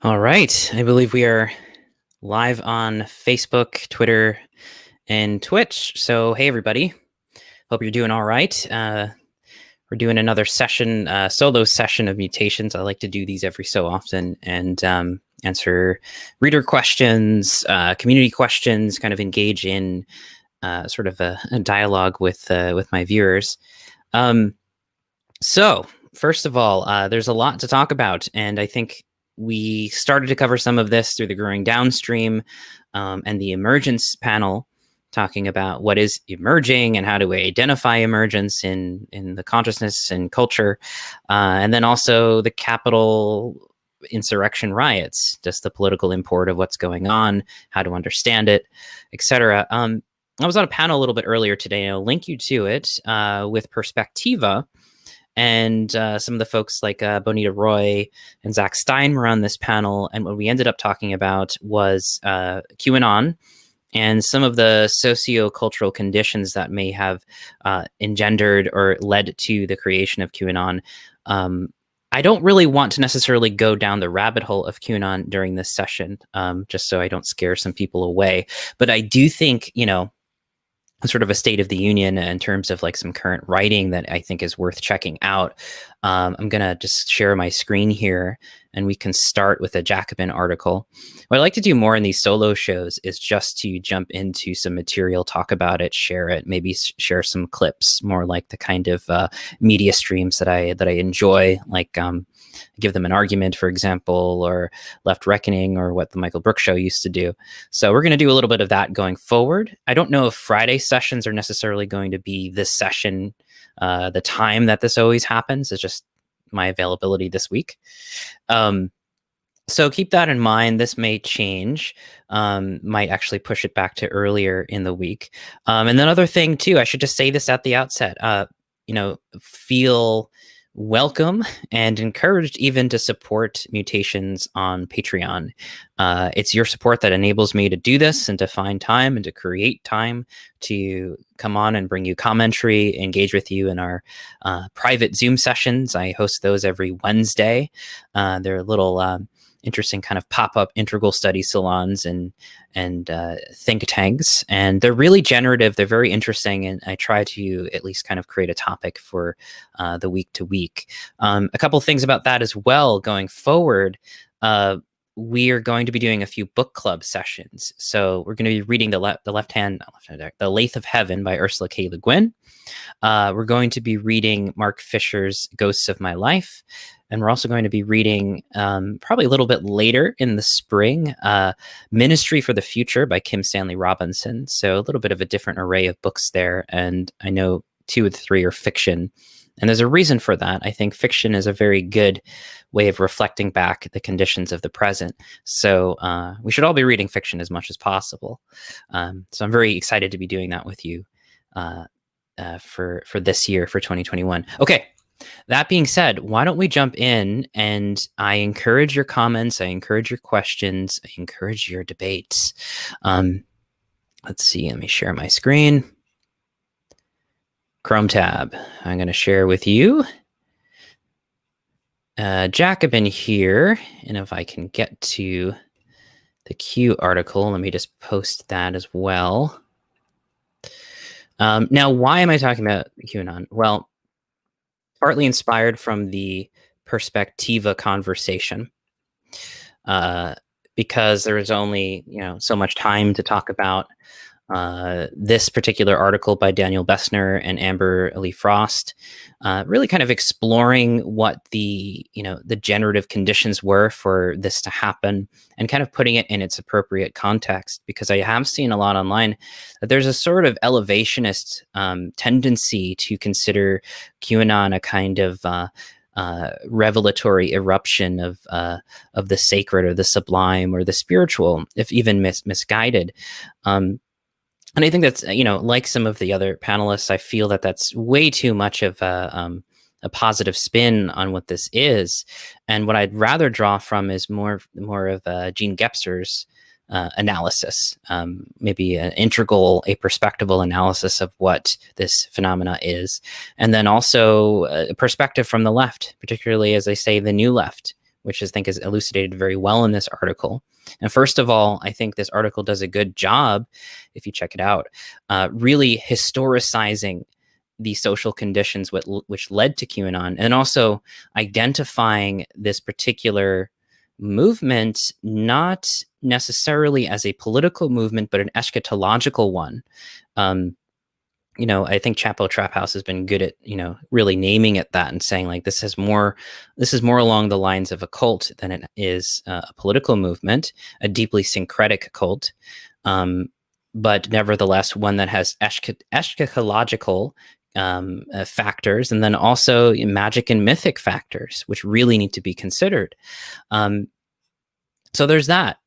All right. I believe we are live on Facebook, Twitter, and Twitch. So, hey, everybody. Hope you're doing all right. We're doing another session, solo session of mutations. I like to do these every so often and answer reader questions, community questions, kind of engage in sort of a dialogue with my viewers. So, first of all, there's a lot to talk about, and I think we started to cover some of this through the growing downstream and the emergence panel, talking about what is emerging and how do we identify emergence in the consciousness and culture, and then also the Capitol insurrection riots, just the political import of what's going on, how to understand it, etc. I was on a panel a little bit earlier today, and I'll link you to it with Perspectiva. And some of the folks like Bonita Roy and Zach Stein were on this panel. And what we ended up talking about was QAnon and some of the socio-cultural conditions that may have engendered or led to the creation of QAnon. I don't really want to necessarily go down the rabbit hole of QAnon during this session, just so I don't scare some people away. But I do think, sort of a state of the union in terms of like some current writing that I think is worth checking out. I'm going to just share my screen here and we can start with a Jacobin article. What I like to do more in these solo shows is just to jump into some material, talk about it, share it, maybe share some clips, more like the kind of media streams that I enjoy, like Give Them an Argument, for example, or Left Reckoning, or what the Michael Brooks Show used to do. So we're going to do a little bit of that going forward. I don't know if Friday sessions are necessarily going to be this session, the time that this always happens. It's just my availability this week. So keep that in mind. This may change, might actually push it back to earlier in the week. And then other thing too, I should just say this at the outset, feel welcome and encouraged even to support Mutations on Patreon. It's your support that enables me to do this and to find time and to create time to come on and bring you commentary, engage with you in our private Zoom sessions. I host those every Wednesday. They're little interesting kind of pop-up integral study salons and think tanks, and they're really generative. They're very interesting, and I try to at least kind of create a topic for the week to week. A couple of things about that as well going forward. We are going to be doing a few book club sessions. So we're going to be reading The Lathe of Heaven by Ursula K. Le Guin. We're going to be reading Mark Fisher's Ghosts of My Life. And we're also going to be reading, probably a little bit later in the spring, Ministry for the Future by Kim Stanley Robinson. So a little bit of a different array of books there. And I know 2 of the 3 are fiction. And there's a reason for that. I think fiction is a very good way of reflecting back the conditions of the present. So we should all be reading fiction as much as possible. So I'm very excited to be doing that with you for this year, for 2021. Okay. That being said, why don't we jump in, and I encourage your comments, I encourage your questions, I encourage your debates. Let's see, let me share my screen. Chrome tab. I'm going to share with you Jacobin here, and if I can get to the Q article, let me just post that as well. Now, why am I talking about QAnon? Well, partly inspired from the Perspectiva conversation, because there was only so much time to talk about this particular article by Daniel Bessner and Amber Lee Frost, really kind of exploring what the generative conditions were for this to happen, and kind of putting it in its appropriate context, because I have seen a lot online that there's a sort of elevationist tendency to consider QAnon a kind of revelatory eruption of the sacred or the sublime or the spiritual, if even misguided. And I think that's, like some of the other panelists, I feel that that's way too much of a positive spin on what this is. And what I'd rather draw from is more of Gene Gebser's analysis, maybe an integral, a perspectival analysis of what this phenomena is. And then also a perspective from the left, particularly, as I say, the new left, which I think is elucidated very well in this article. And first of all, I think this article does a good job, if you check it out, really historicizing the social conditions which led to QAnon, and also identifying this particular movement not necessarily as a political movement, but an eschatological one. I think Chapo Trap House has been good at, really naming it that and saying like this is more along the lines of a cult than it is a political movement, a deeply syncretic cult, but nevertheless one that has eschatological factors, and then also magic and mythic factors, which really need to be considered. So there's that.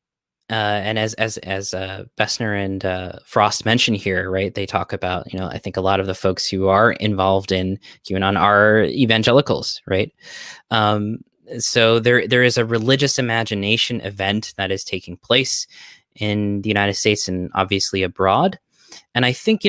And as Bessner and Frost mention here, right? They talk about, I think a lot of the folks who are involved in QAnon are evangelicals, right? So there is a religious imagination event that is taking place in the United States and obviously abroad. And I think,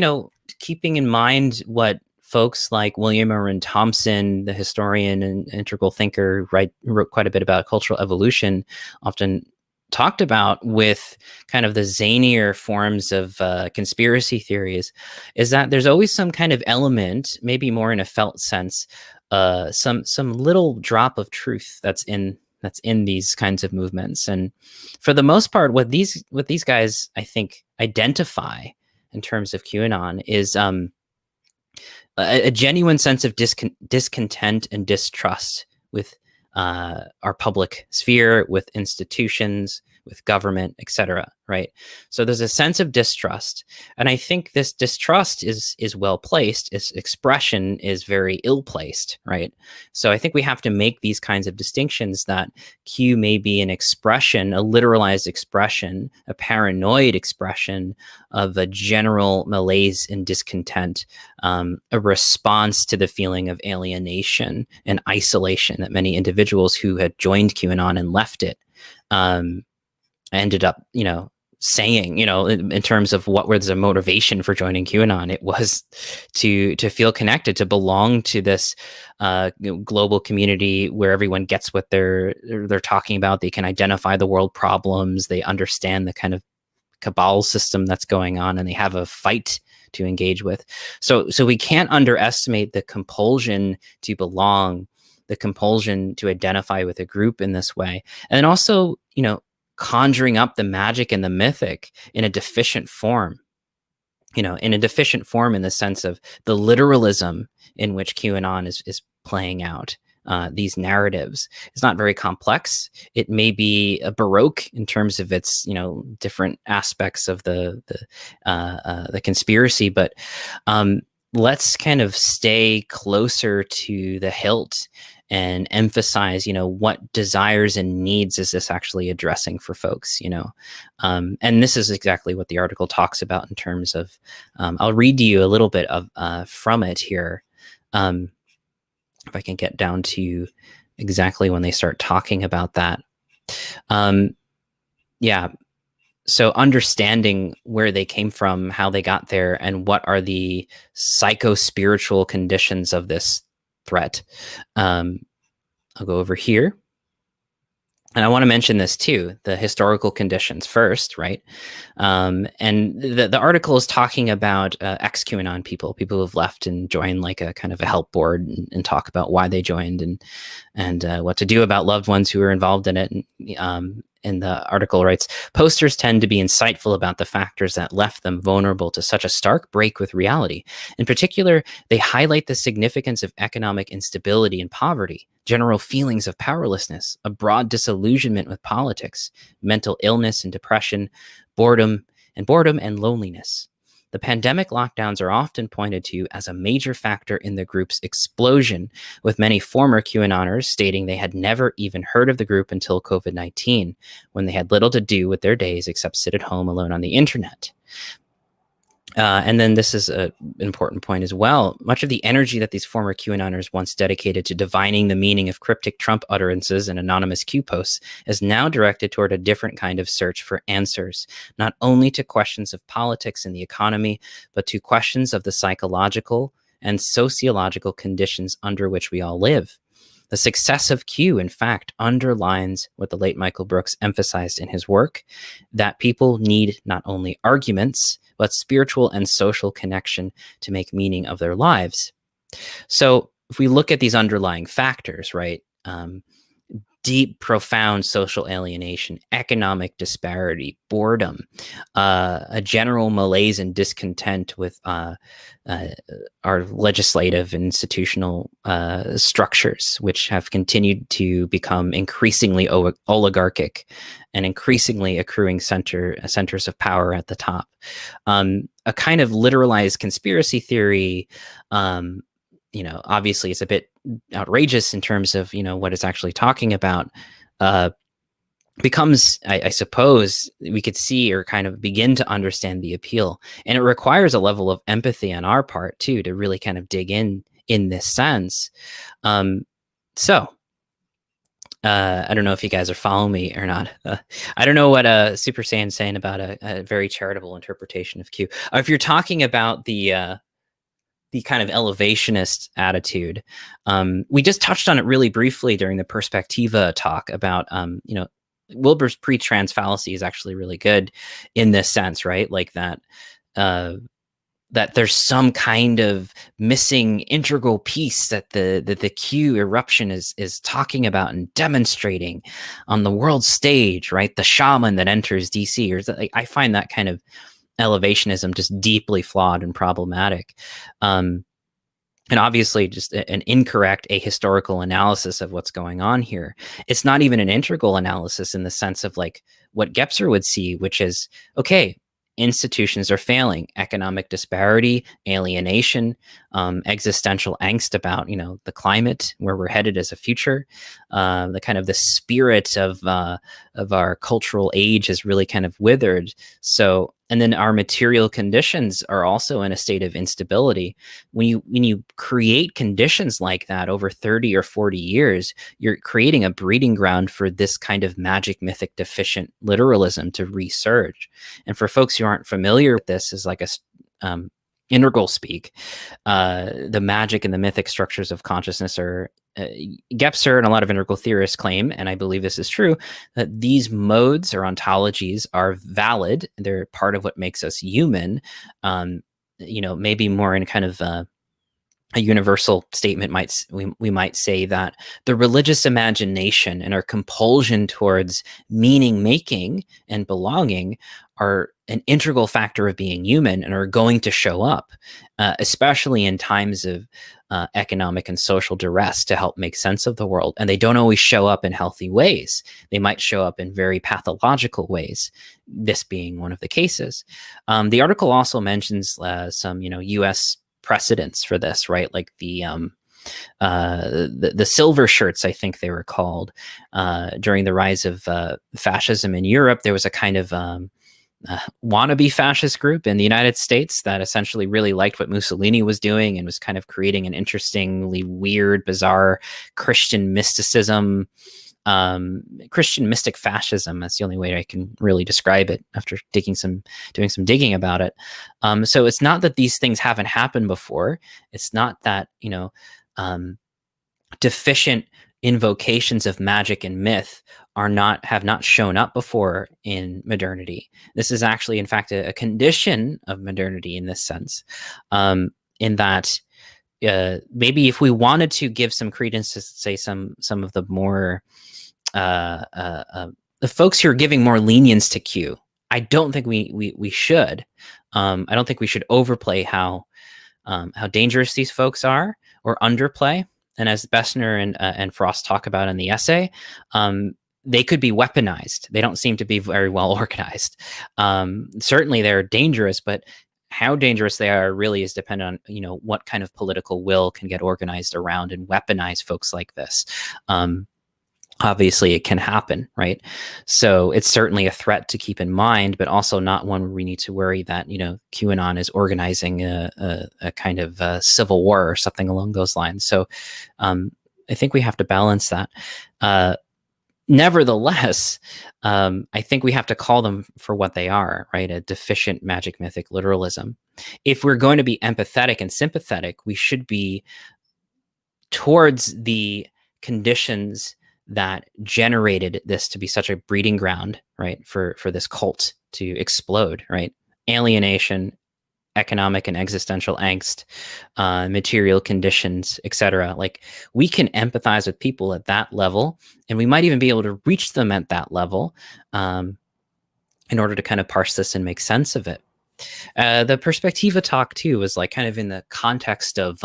keeping in mind what folks like William Irwin Thompson, the historian and integral thinker, who wrote quite a bit about cultural evolution, often talked about with kind of the zanier forms of conspiracy theories, is that there's always some kind of element, maybe more in a felt sense, some little drop of truth that's in these kinds of movements. And for the most part, what these guys, I think, identify in terms of QAnon is a genuine sense of discontent and distrust with our public sphere, with institutions, with government, etc. Right? So there's a sense of distrust, and I think this distrust is well placed. Its expression is very ill placed, right? So I think we have to make these kinds of distinctions, that Q may be an expression, a literalized expression, a paranoid expression of a general malaise and discontent, a response to the feeling of alienation and isolation that many individuals who had joined QAnon and left it ended up, saying, in terms of what was the motivation for joining QAnon. It was to feel connected, to belong to this global community where everyone gets what they're talking about. They can identify the world problems. They understand the kind of cabal system that's going on, and they have a fight to engage with. So we can't underestimate the compulsion to belong, the compulsion to identify with a group in this way. And also, conjuring up the magic and the mythic in a deficient form, in the sense of the literalism in which QAnon is playing out. These narratives. It's not very complex. It may be a Baroque in terms of its, different aspects of the conspiracy, but let's kind of stay closer to the hilt and emphasize, what desires and needs is this actually addressing for folks, and this is exactly what the article talks about in terms of, I'll read to you a little bit of from it here. If I can get down to exactly when they start talking about that. So understanding where they came from, how they got there, and what are the psycho-spiritual conditions of this threat. I'll go over here. And I want to mention this too, the historical conditions first, right? And the article is talking about ex-QAnon people who've left and joined like a kind of a help board, and talk about why they joined and what to do about loved ones who were involved in it. And the article writes, posters tend to be insightful about the factors that left them vulnerable to such a stark break with reality. In particular, they highlight the significance of economic instability and poverty, general feelings of powerlessness, a broad disillusionment with politics, mental illness and depression, boredom and loneliness. The pandemic lockdowns are often pointed to as a major factor in the group's explosion, with many former QAnoners stating they had never even heard of the group until COVID-19, when they had little to do with their days except sit at home alone on the internet. And then this is an important point as well. Much of the energy that these former QAnoners once dedicated to divining the meaning of cryptic Trump utterances and anonymous Q posts is now directed toward a different kind of search for answers, not only to questions of politics and the economy, but to questions of the psychological and sociological conditions under which we all live. The success of Q, in fact, underlines what the late Michael Brooks emphasized in his work, that people need not only arguments, but spiritual and social connection to make meaning of their lives. So if we look at these underlying factors, right, deep, profound social alienation, economic disparity, boredom, a general malaise and discontent with our legislative and institutional structures, which have continued to become increasingly oligarchic and increasingly accruing centers of power at the top. A kind of literalized conspiracy theory, obviously it's a bit outrageous in terms of, what it's actually talking about, becomes, I suppose, we could see or kind of begin to understand the appeal. And it requires a level of empathy on our part, too, to really kind of dig in this sense. So I don't know if you guys are following me or not. I don't know what Super Saiyan's saying about a very charitable interpretation of Q. If you're talking about the kind of elevationist attitude. We just touched on it really briefly during the Perspectiva talk about, Wilber's pre-trans fallacy is actually really good in this sense, right? Like that, that there's some kind of missing integral piece that the Q eruption is talking about and demonstrating on the world stage, right? The shaman that enters DC, or I find that kind of elevationism just deeply flawed and problematic. And obviously just an incorrect ahistorical analysis of what's going on here. It's not even an integral analysis in the sense of like what Gebser would see, which is, okay, institutions are failing, economic disparity, alienation, existential angst about, the climate, where we're headed as a future. The kind of the spirit of our cultural age has really kind of withered. So, and then our material conditions are also in a state of instability. When you create conditions like that over 30 or 40 years, you're creating a breeding ground for this kind of magic, mythic, deficient literalism to resurge. And for folks who aren't familiar with this, is like a integral speak. The magic and the mythic structures of consciousness are Gebser and a lot of integral theorists claim, and I believe this is true, that these modes or ontologies are valid. They're part of what makes us human. Maybe more in kind of a universal statement we might say that the religious imagination and our compulsion towards meaning making and belonging are an integral factor of being human and are going to show up, especially in times of economic and social duress, to help make sense of the world. And they don't always show up in healthy ways. They might show up in very pathological ways, this being one of the cases. The article also mentions some, U.S. precedents for this, right? Like the silver shirts, I think they were called, during the rise of fascism in Europe. There was a kind of wannabe fascist group in the United States that essentially really liked what Mussolini was doing and was kind of creating an interestingly weird, bizarre Christian mysticism, Christian mystic fascism. That's the only way I can really describe it after doing some digging about it. So it's not that these things haven't happened before. It's not that, deficient invocations of magic and myth have not shown up before in modernity. This is actually, in fact, a condition of modernity in this sense, in that maybe if we wanted to give some credence to, say, some of the more the folks who are giving more lenience to Q, I don't think we should. I don't think we should overplay how dangerous these folks are or underplay. And as Bessner and Frost talk about in the essay, they could be weaponized. They don't seem to be very well organized. Certainly they're dangerous, but how dangerous they are really is dependent on, what kind of political will can get organized around and weaponize folks like this. Obviously it can happen, right? So it's certainly a threat to keep in mind, but also not one where we need to worry that, QAnon is organizing a kind of civil war or something along those lines. So I think we have to balance that. Nevertheless, I think we have to call them for what they are, right? A deficient magic, mythic literalism. If we're going to be empathetic and sympathetic, we should be towards the conditions that generated this to be such a breeding ground, right, for this cult to explode, right? Alienation, economic and existential angst, material conditions, etc. Like, we can empathize with people at that level, and we might even be able to reach them at that level in order to kind of parse this and make sense of it. The Perspectiva talk too was like kind of in the context of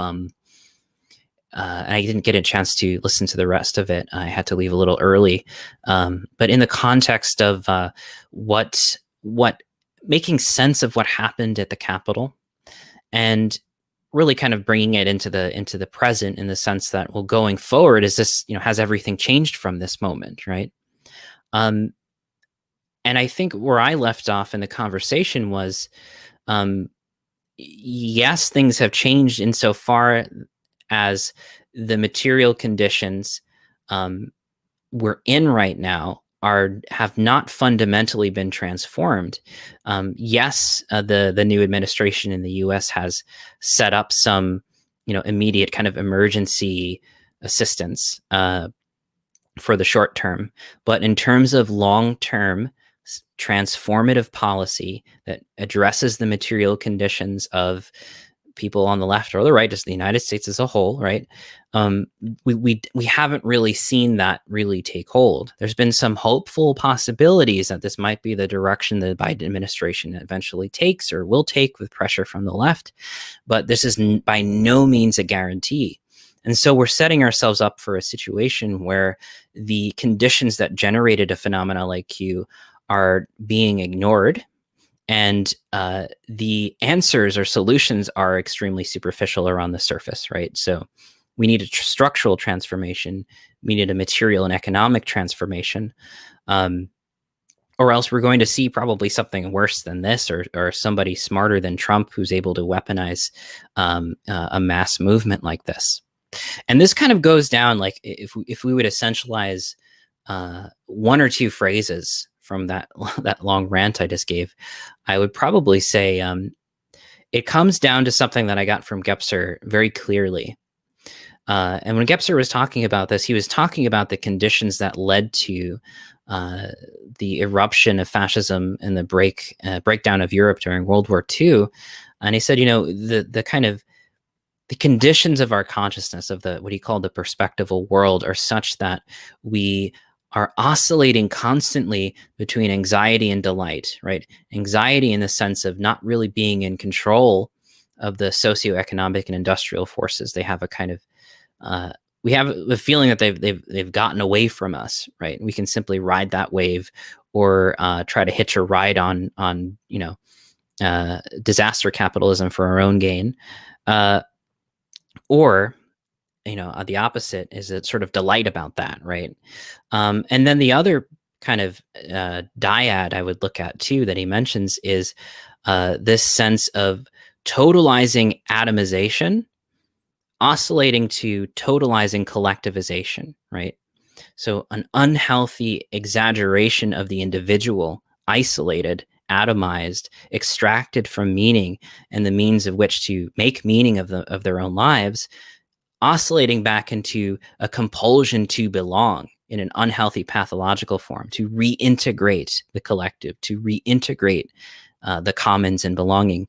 and I didn't get a chance to listen to the rest of it. I had to leave a little early. But in the context of what making sense of what happened at the Capitol, and really kind of bringing it into the present, in the sense that, well, going forward, is this, has everything changed from this moment, right? And I think where I left off in the conversation was, yes, things have changed insofar as the material conditions we're in right now have not fundamentally been transformed. Yes, the new administration in the U.S. has set up some, immediate kind of emergency assistance for the short term, but in terms of long-term transformative policy that addresses the material conditions of people on the left or the right, just the United States as a whole, right? We haven't really seen that really take hold. There's been some hopeful possibilities that this might be the direction the Biden administration eventually takes or will take, with pressure from the left, but this is by no means a guarantee. And so we're setting ourselves up for a situation where the conditions that generated a phenomena like Q are being ignored, and the answers or solutions are extremely superficial or on the surface, right? So we need a structural transformation. We need a material and economic transformation, or else we're going to see probably something worse than this, or somebody smarter than Trump who's able to weaponize a mass movement like this. And this kind of goes down, like, if we would essentialize one or two phrases from that long rant I just gave, I would probably say it comes down to something that I got from Gebser very clearly. And when Gebser was talking about this, he was talking about the conditions that led to the eruption of fascism and the breakdown of Europe during World War II. And he said, the kind of the conditions of our consciousness, of what he called the perspectival world, are such that we are oscillating constantly between anxiety and delight, right? Anxiety in the sense of not really being in control of the socioeconomic and industrial forces. They have a kind of, we have the feeling that they've gotten away from us, right? We can simply ride that wave, or try to hitch a ride on disaster capitalism for our own gain, or the opposite is a sort of delight about that, right? And then the other kind of dyad I would look at too that he mentions is this sense of totalizing atomization oscillating to totalizing collectivization, right? So an unhealthy exaggeration of the individual, isolated, atomized, extracted from meaning and the means of which to make meaning of their own lives, oscillating back into a compulsion to belong in an unhealthy pathological form, to reintegrate the collective, to reintegrate the commons and belonging,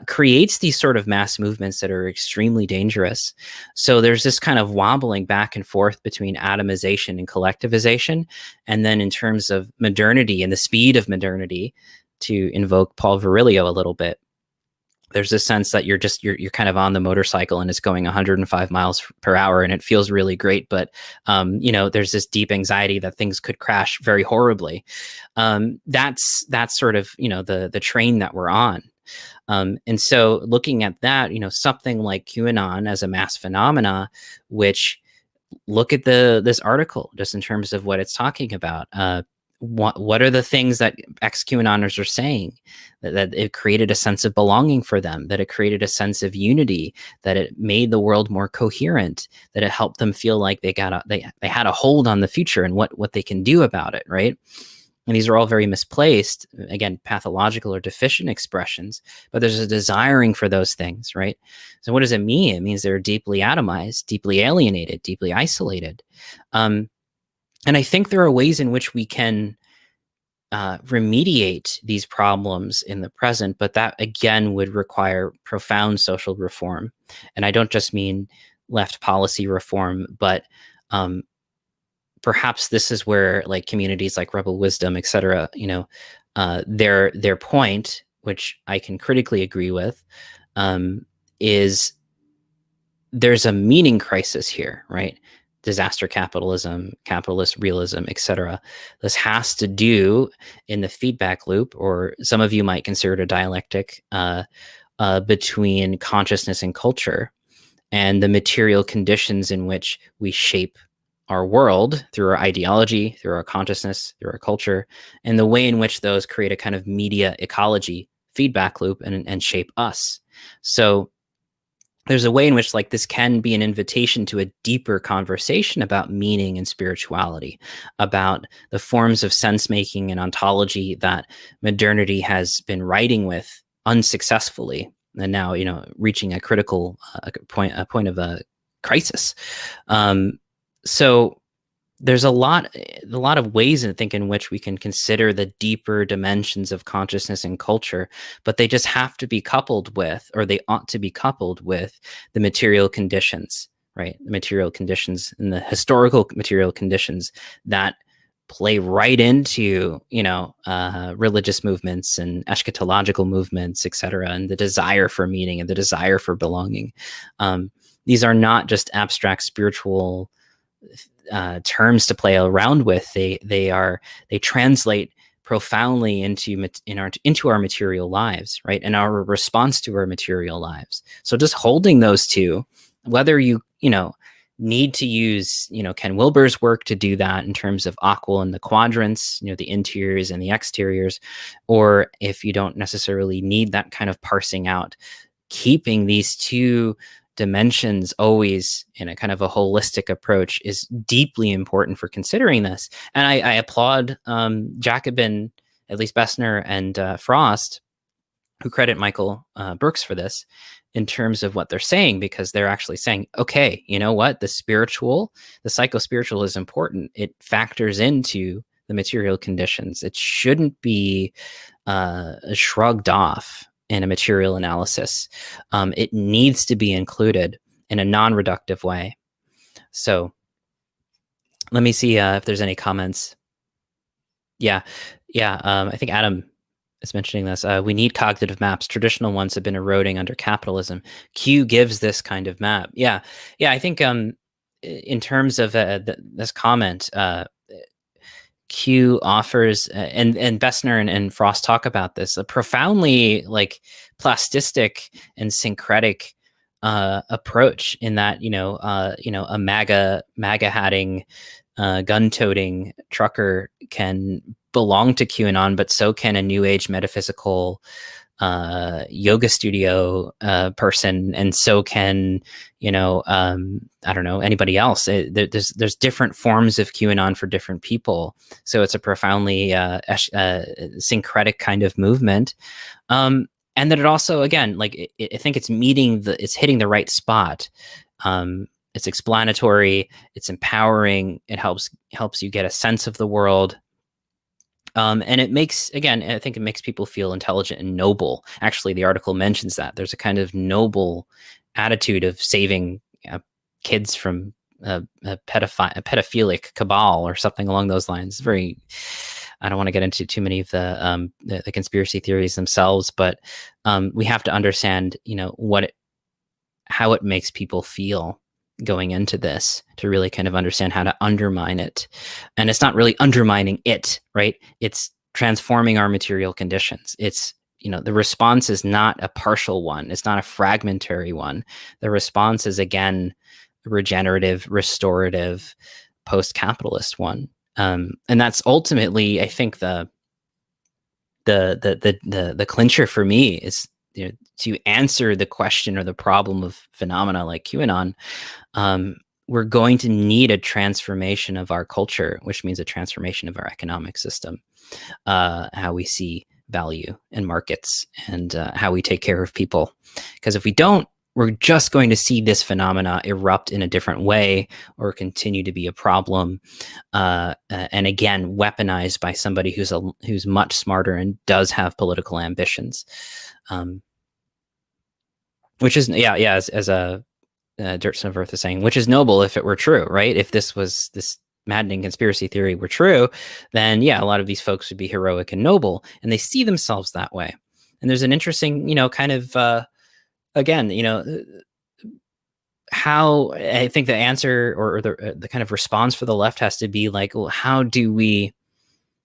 creates these sort of mass movements that are extremely dangerous. So there's this kind of wobbling back and forth between atomization and collectivization. And then in terms of modernity and the speed of modernity, to invoke Paul Virilio a little bit, there's this sense that you're kind of on the motorcycle and it's going 105 miles per hour and it feels really great. But, there's this deep anxiety that things could crash very horribly. That's sort of, the train that we're on. And so looking at that, something like QAnon as a mass phenomena, which, look at this article just in terms of what it's talking about. What are the things that ex-QAnoners are saying? That it created a sense of belonging for them, that it created a sense of unity, that it made the world more coherent, that it helped them feel like they had a hold on the future and what they can do about it, right? And these are all very misplaced, again, pathological or deficient expressions, but there's a desiring for those things, right? So what does it mean? It means they're deeply atomized, deeply alienated, deeply isolated. And I think there are ways in which we can remediate these problems in the present, but that again would require profound social reform. And I don't just mean left policy reform, but perhaps this is where like communities like Rebel Wisdom, et cetera, their point, which I can critically agree with, is there's a meaning crisis here, right? Disaster capitalism, capitalist realism, et cetera. This has to do in the feedback loop, or some of you might consider it a dialectic between consciousness and culture, and the material conditions in which we shape our world through our ideology, through our consciousness, through our culture, and the way in which those create a kind of media ecology feedback loop and shape us. So there's a way in which like this can be an invitation to a deeper conversation about meaning and spirituality, about the forms of sense making and ontology that modernity has been writing with unsuccessfully, and now reaching a critical point of a crisis. So there's a lot of ways I think in which we can consider the deeper dimensions of consciousness and culture, but they just have to be coupled with, or they ought to be coupled with, the material conditions, right? The material conditions and the historical material conditions that play right into religious movements and eschatological movements, et cetera, and the desire for meaning and the desire for belonging. These are not just abstract spiritual terms to play around with. They translate profoundly into our material lives, right? And our response to our material lives. So just holding those two, whether you need to use Ken Wilber's work to do that in terms of Aquil and the quadrants, the interiors and the exteriors, or if you don't necessarily need that kind of parsing out, keeping these two dimensions always in a kind of a holistic approach is deeply important for considering this. And I applaud Jacobin, at least Bessner and Frost, who credit Michael Brooks for this in terms of what they're saying, because they're actually saying, okay, you know what, the psycho-spiritual is important. It factors into the material conditions. It shouldn't be shrugged off in a material analysis. It needs to be included in a non-reductive way. So let me see if there's any comments. Yeah. I think Adam is mentioning this. We need cognitive maps. Traditional ones have been eroding under capitalism. Q gives this kind of map. Yeah. I think in terms of this comment, Q offers, and Bessner and Frost talk about this, a profoundly like plastistic and syncretic approach, in that a MAGA hatting, gun-toting trucker can belong to QAnon, but so can a New Age metaphysical yoga studio person, and so can I don't know, anybody else. There's different forms of QAnon for different people, so it's a profoundly syncretic kind of movement, and that it also, again, like I think it's hitting the right spot. It's explanatory, it's empowering, it helps you get a sense of the world. And it makes, again, I think it makes people feel intelligent and noble. Actually, the article mentions that there's a kind of noble attitude of saving kids from a pedophilic cabal or something along those lines. I don't want to get into too many of the conspiracy theories themselves, but we have to understand, how it makes people feel going into this, to really kind of understand how to undermine it. And it's not really undermining it, right? It's transforming our material conditions. It's, the response is not a partial one. It's not a fragmentary one. The response is, again, regenerative, restorative, post-capitalist one. And that's ultimately, I think, the clincher for me is, to answer the question or the problem of phenomena like QAnon. we're going to need a transformation of our culture, which means a transformation of our economic system, how we see value in markets and how we take care of people. Because if we don't, we're just going to see this phenomena erupt in a different way or continue to be a problem. And again, weaponized by somebody who's much smarter and does have political ambitions. Which is, as a Dirt Son of Earth is saying, which is noble if it were true, right? If this maddening conspiracy theory were true, then yeah, a lot of these folks would be heroic and noble, and they see themselves that way. And there's an interesting, kind of, again, how I think the answer or the kind of response for the left has to be like, well, how do we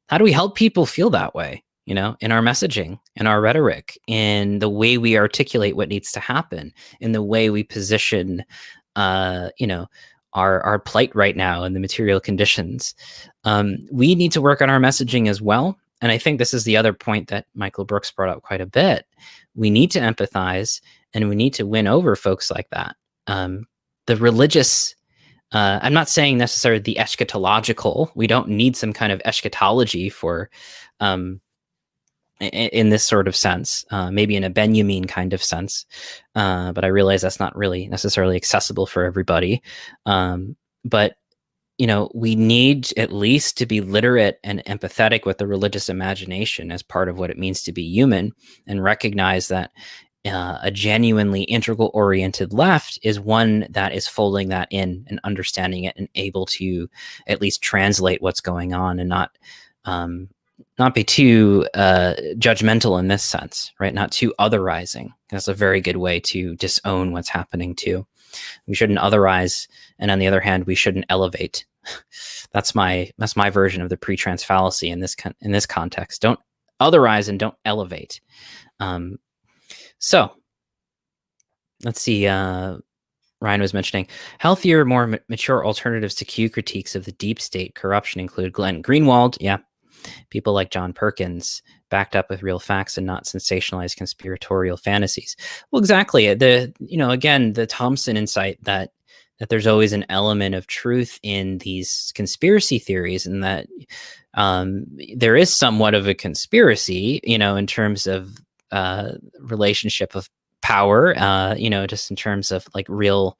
help people feel that way? In our messaging, in our rhetoric, in the way we articulate what needs to happen, in the way we position, our plight right now and the material conditions. We need to work on our messaging as well. And I think this is the other point that Michael Brooks brought up quite a bit. We need to empathize and we need to win over folks like that. The religious, I'm not saying necessarily the eschatological. We don't need some kind of eschatology for, in this sort of sense, maybe in a Benjamin kind of sense. But I realize that's not really necessarily accessible for everybody. But, we need at least to be literate and empathetic with the religious imagination as part of what it means to be human, and recognize that a genuinely integral-oriented left is one that is folding that in and understanding it and able to at least translate what's going on and not be too judgmental in this sense, right? Not too otherizing. That's a very good way to disown what's happening too. We shouldn't otherize, and on the other hand, we shouldn't elevate. That's my version of the pre-trans fallacy in this context. Don't otherize and don't elevate. So let's see. Ryan was mentioning healthier, more mature alternatives to Q critiques of the deep state corruption include Glenn Greenwald. Yeah. People like John Perkins, backed up with real facts and not sensationalized conspiratorial fantasies. Well, exactly. Again, the Thompson insight that there's always an element of truth in these conspiracy theories, and that there is somewhat of a conspiracy, in terms of relationship of power, just in terms of like real.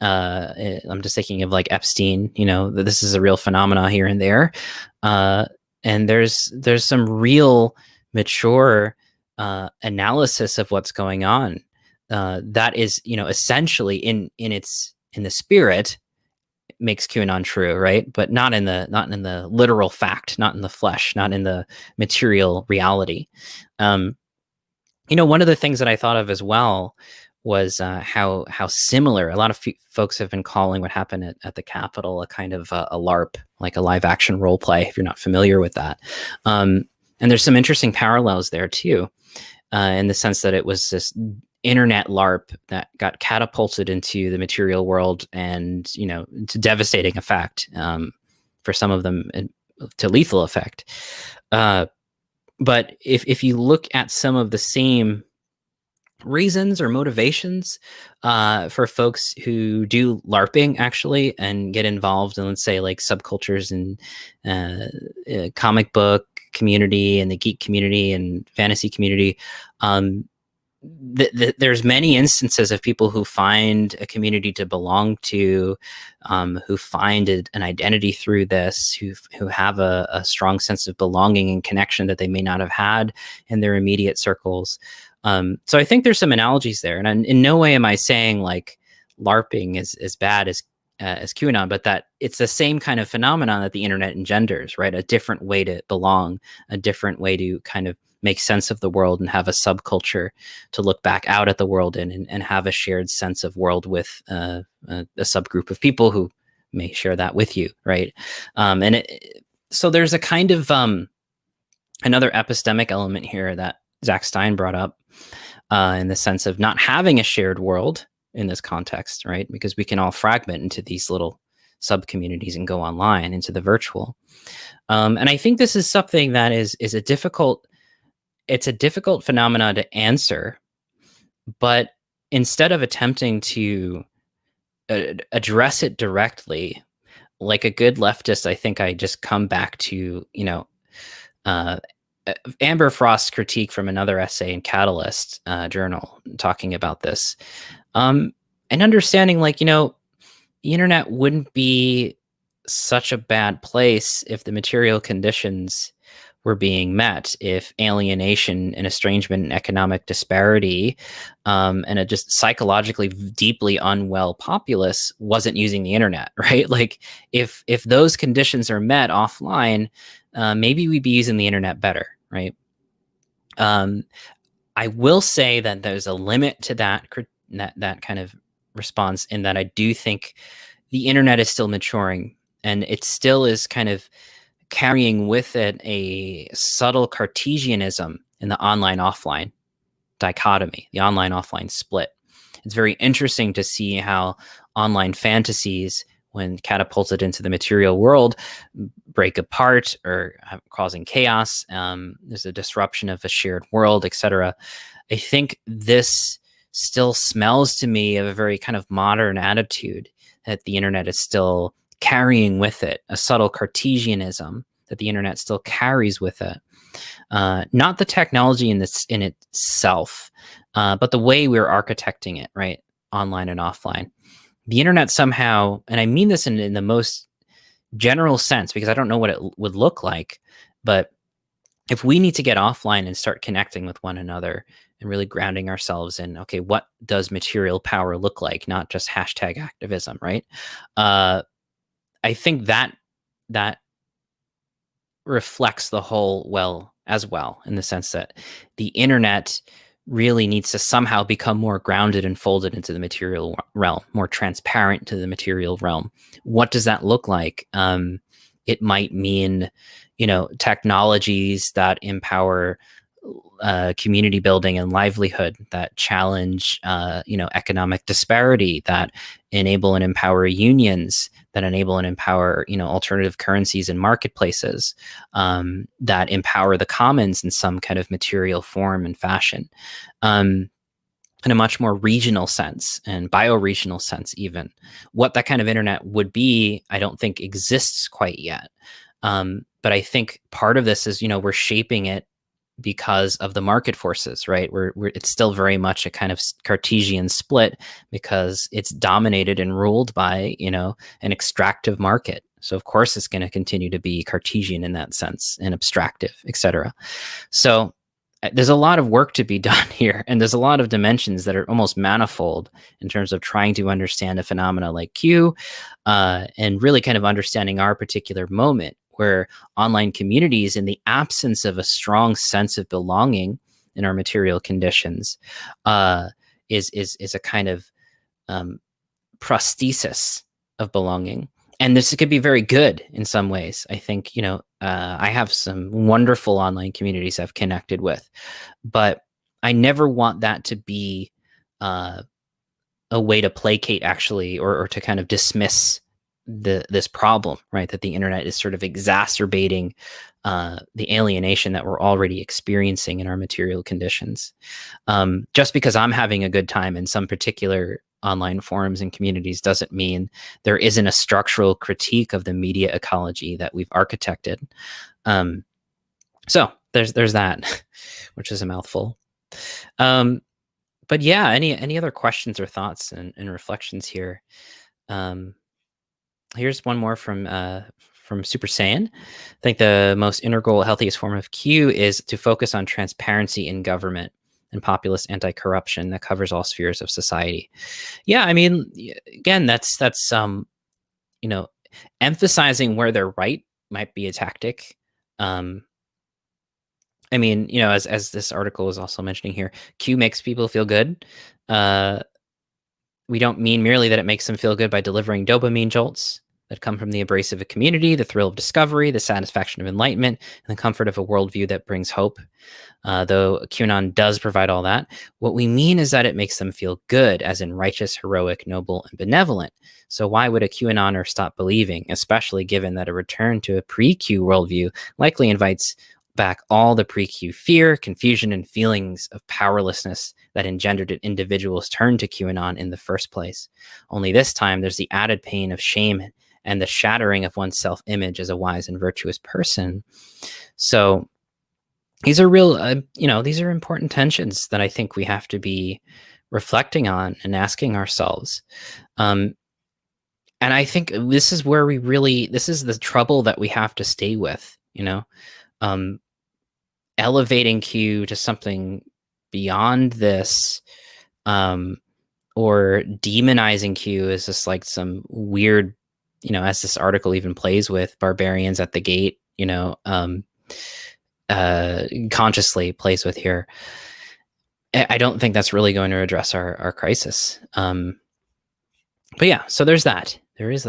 I'm just thinking of like Epstein, that this is a real phenomena here and there. And there's some real mature analysis of what's going on that is, essentially in the spirit makes QAnon true, right? But not in the literal fact, not in the flesh, not in the material reality. One of the things that I thought of as well was how similar a lot of folks have been calling what happened at the Capitol a kind of a LARP, like a live action role play, if you're not familiar with that. And there's some interesting parallels there too, in the sense that it was this internet LARP that got catapulted into the material world and, to devastating effect, for some of them to lethal effect. But if you look at some of the same reasons or motivations for folks who do LARPing actually and get involved in, let's say, like subcultures and comic book community and the geek community and fantasy community, there's many instances of people who find a community to belong to, who find an identity through this, who have a strong sense of belonging and connection that they may not have had in their immediate circles. So I think there's some analogies there, and in no way am I saying like LARPing is as bad as QAnon, but that it's the same kind of phenomenon that the internet engenders, right? A different way to belong, a different way to kind of make sense of the world and have a subculture to look back out at the world in, and have a shared sense of world with a subgroup of people who may share that with you, right? So there's a kind of another epistemic element here that Zach Stein brought up, in the sense of not having a shared world in this context, right? Because we can all fragment into these little sub communities and go online into the virtual. And I think this is something that is a difficult phenomenon to answer, but instead of attempting to address it directly. Like a good leftist, I think I just come back to, uh, Amber Frost's critique from another essay in Catalyst journal talking about this. And understanding, like, the internet wouldn't be such a bad place if the material conditions were being met, if alienation and estrangement and economic disparity and a just psychologically deeply unwell populace wasn't using the internet, right? Like if those conditions are met offline, maybe we'd be using the internet better, right? I will say that there's a limit to that kind of response, in that I do think the internet is still maturing, and it still is kind of carrying with it a subtle Cartesianism in the online-offline dichotomy, the online-offline split. It's very interesting to see how online fantasies, when catapulted into the material world, break apart or causing chaos. There's a disruption of a shared world, etc. I think this still smells to me of a very kind of modern attitude that the internet is still carrying with it, a subtle Cartesianism that the internet still carries with it. Not the technology in itself, but the way we're architecting it, right? Online and offline. The internet somehow, and I mean this in the most general sense, because I don't know what it would look like, but if we need to get offline and start connecting with one another and really grounding ourselves in, okay, what does material power look like? Not just hashtag activism, right? I think that reflects the whole as well, in the sense that the internet really needs to somehow become more grounded and folded into the material realm, more transparent to the material realm. What does that look like? It might mean, technologies that empower community building and livelihood, that challenge, economic disparity, that enable and empower unions, that enable and empower, alternative currencies and marketplaces, that empower the commons in some kind of material form and fashion, in a much more regional sense and bioregional sense. Even what that kind of internet would be, I don't think exists quite yet. But I think part of this is, we're shaping it because of the market forces, right? It's still very much a kind of Cartesian split, because it's dominated and ruled by, an extractive market. So of course it's going to continue to be Cartesian in that sense, and abstractive, etc. So there's a lot of work to be done here, and there's a lot of dimensions that are almost manifold in terms of trying to understand a phenomena like Q, and really kind of understanding our particular moment, where online communities, in the absence of a strong sense of belonging in our material conditions, is a kind of prosthesis of belonging. And this could be very good in some ways. I think, I have some wonderful online communities I've connected with, but I never want that to be a way to placate, actually, or to kind of dismiss this problem, right? That the internet is sort of exacerbating the alienation that we're already experiencing in our material conditions. Just because I'm having a good time in some particular online forums and communities doesn't mean there isn't a structural critique of the media ecology that we've architected. So there's that, which is a mouthful. But yeah, any other questions or thoughts and reflections here? Here's one more from Super Saiyan. I think the most integral, healthiest form of Q is to focus on transparency in government and populist anti-corruption that covers all spheres of society. Yeah, I mean, again, that's emphasizing where they're right might be a tactic. I mean, as this article is also mentioning here, Q makes people feel good. We don't mean merely that it makes them feel good by delivering dopamine jolts that come from the embrace of a community, the thrill of discovery, the satisfaction of enlightenment, and the comfort of a worldview that brings hope. Though QAnon does provide all that, what we mean is that it makes them feel good, as in righteous, heroic, noble, and benevolent. So why would a QAnoner stop believing, especially given that a return to a pre-Q worldview likely invites back all the pre-Q fear, confusion, and feelings of powerlessness that engendered individuals turn to QAnon in the first place. Only this time, there's the added pain of shame and the shattering of one's self-image as a wise and virtuous person. So these are real, these are important tensions that I think we have to be reflecting on and asking ourselves. And I think this is where this is the trouble that we have to stay with, elevating Q to something beyond this, or demonizing Q as just like some weird, as this article even plays with, barbarians at the gate, consciously plays with here. I don't think that's really going to address our crisis. But yeah, so there's that. There is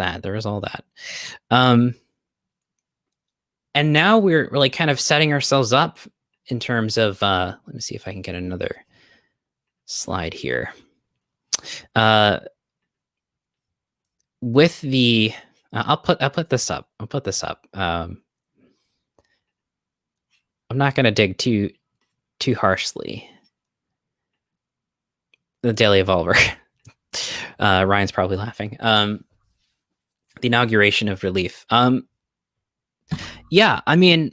all that. And now we're like kind of setting ourselves up in terms of, let me see if I can get another slide here. With the, I'll put this up. I'm not going to dig too harshly. The Daily Evolver. Ryan's probably laughing. The inauguration of relief. Yeah, I mean,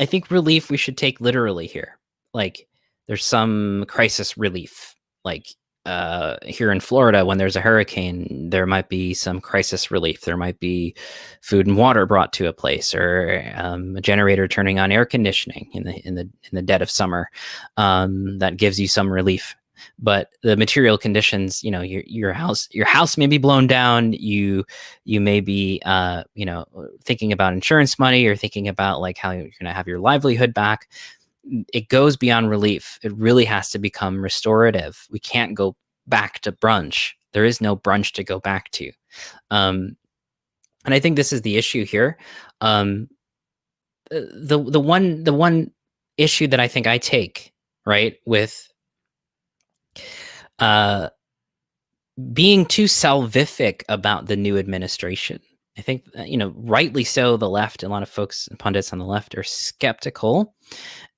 I think relief we should take literally here. Like, there's some crisis relief. Like, here in Florida, when there's a hurricane, there might be some crisis relief. There might be food and water brought to a place, or a generator turning on air conditioning in the dead of summer. That gives you some relief. But the material conditions, your house may be blown down. You may be, thinking about insurance money, or thinking about like how you're going to have your livelihood back. It goes beyond relief. It really has to become restorative. We can't go back to brunch. There is no brunch to go back to. And I think this is the issue here. The one issue that I think I take, right, with being too salvific about the new administration. I think, rightly so, the left, a lot of folks and pundits on the left are skeptical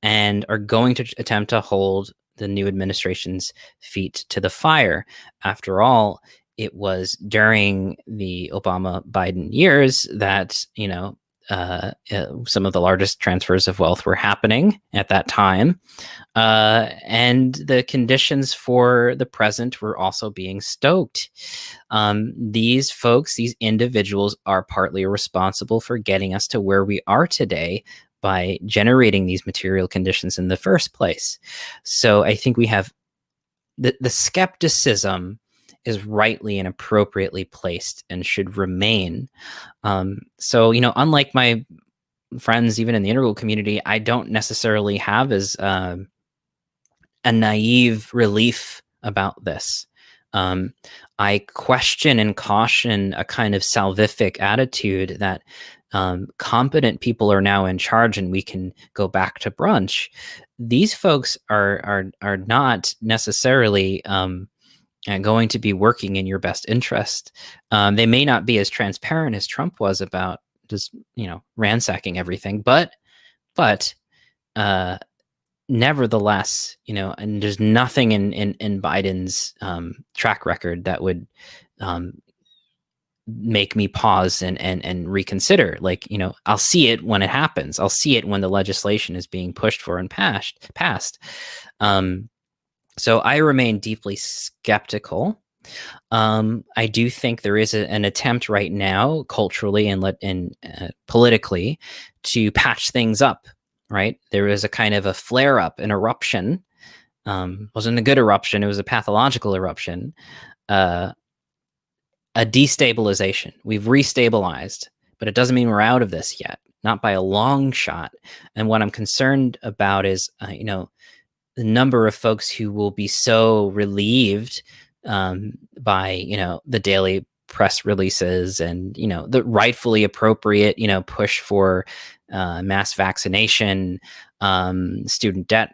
and are going to attempt to hold the new administration's feet to the fire. After all, it was during the Obama-Biden years that, some of the largest transfers of wealth were happening at that time. And the conditions for the present were also being stoked. These folks, these individuals, are partly responsible for getting us to where we are today by generating these material conditions in the first place. So I think we have the skepticism is rightly and appropriately placed and should remain. So, unlike my friends, even in the integral community, I don't necessarily have as a naive relief about this. I question and caution a kind of salvific attitude that competent people are now in charge and we can go back to brunch. These folks are not necessarily going to be working in your best interest. They may not be as transparent as Trump was about just, ransacking everything, but nevertheless, and there's nothing in Biden's track record that would make me pause and reconsider. Like, I'll see it when it happens. I'll see it when the legislation is being pushed for and passed. So I remain deeply skeptical. I do think there is an attempt right now, culturally and politically, to patch things up. Right, there is a kind of a flare-up, an eruption. Wasn't a good eruption; it was a pathological eruption. A destabilization. We've restabilized, but it doesn't mean we're out of this yet, not by a long shot. And what I'm concerned about is, the number of folks who will be so relieved by, the daily press releases and, the rightfully appropriate, push for mass vaccination, student debt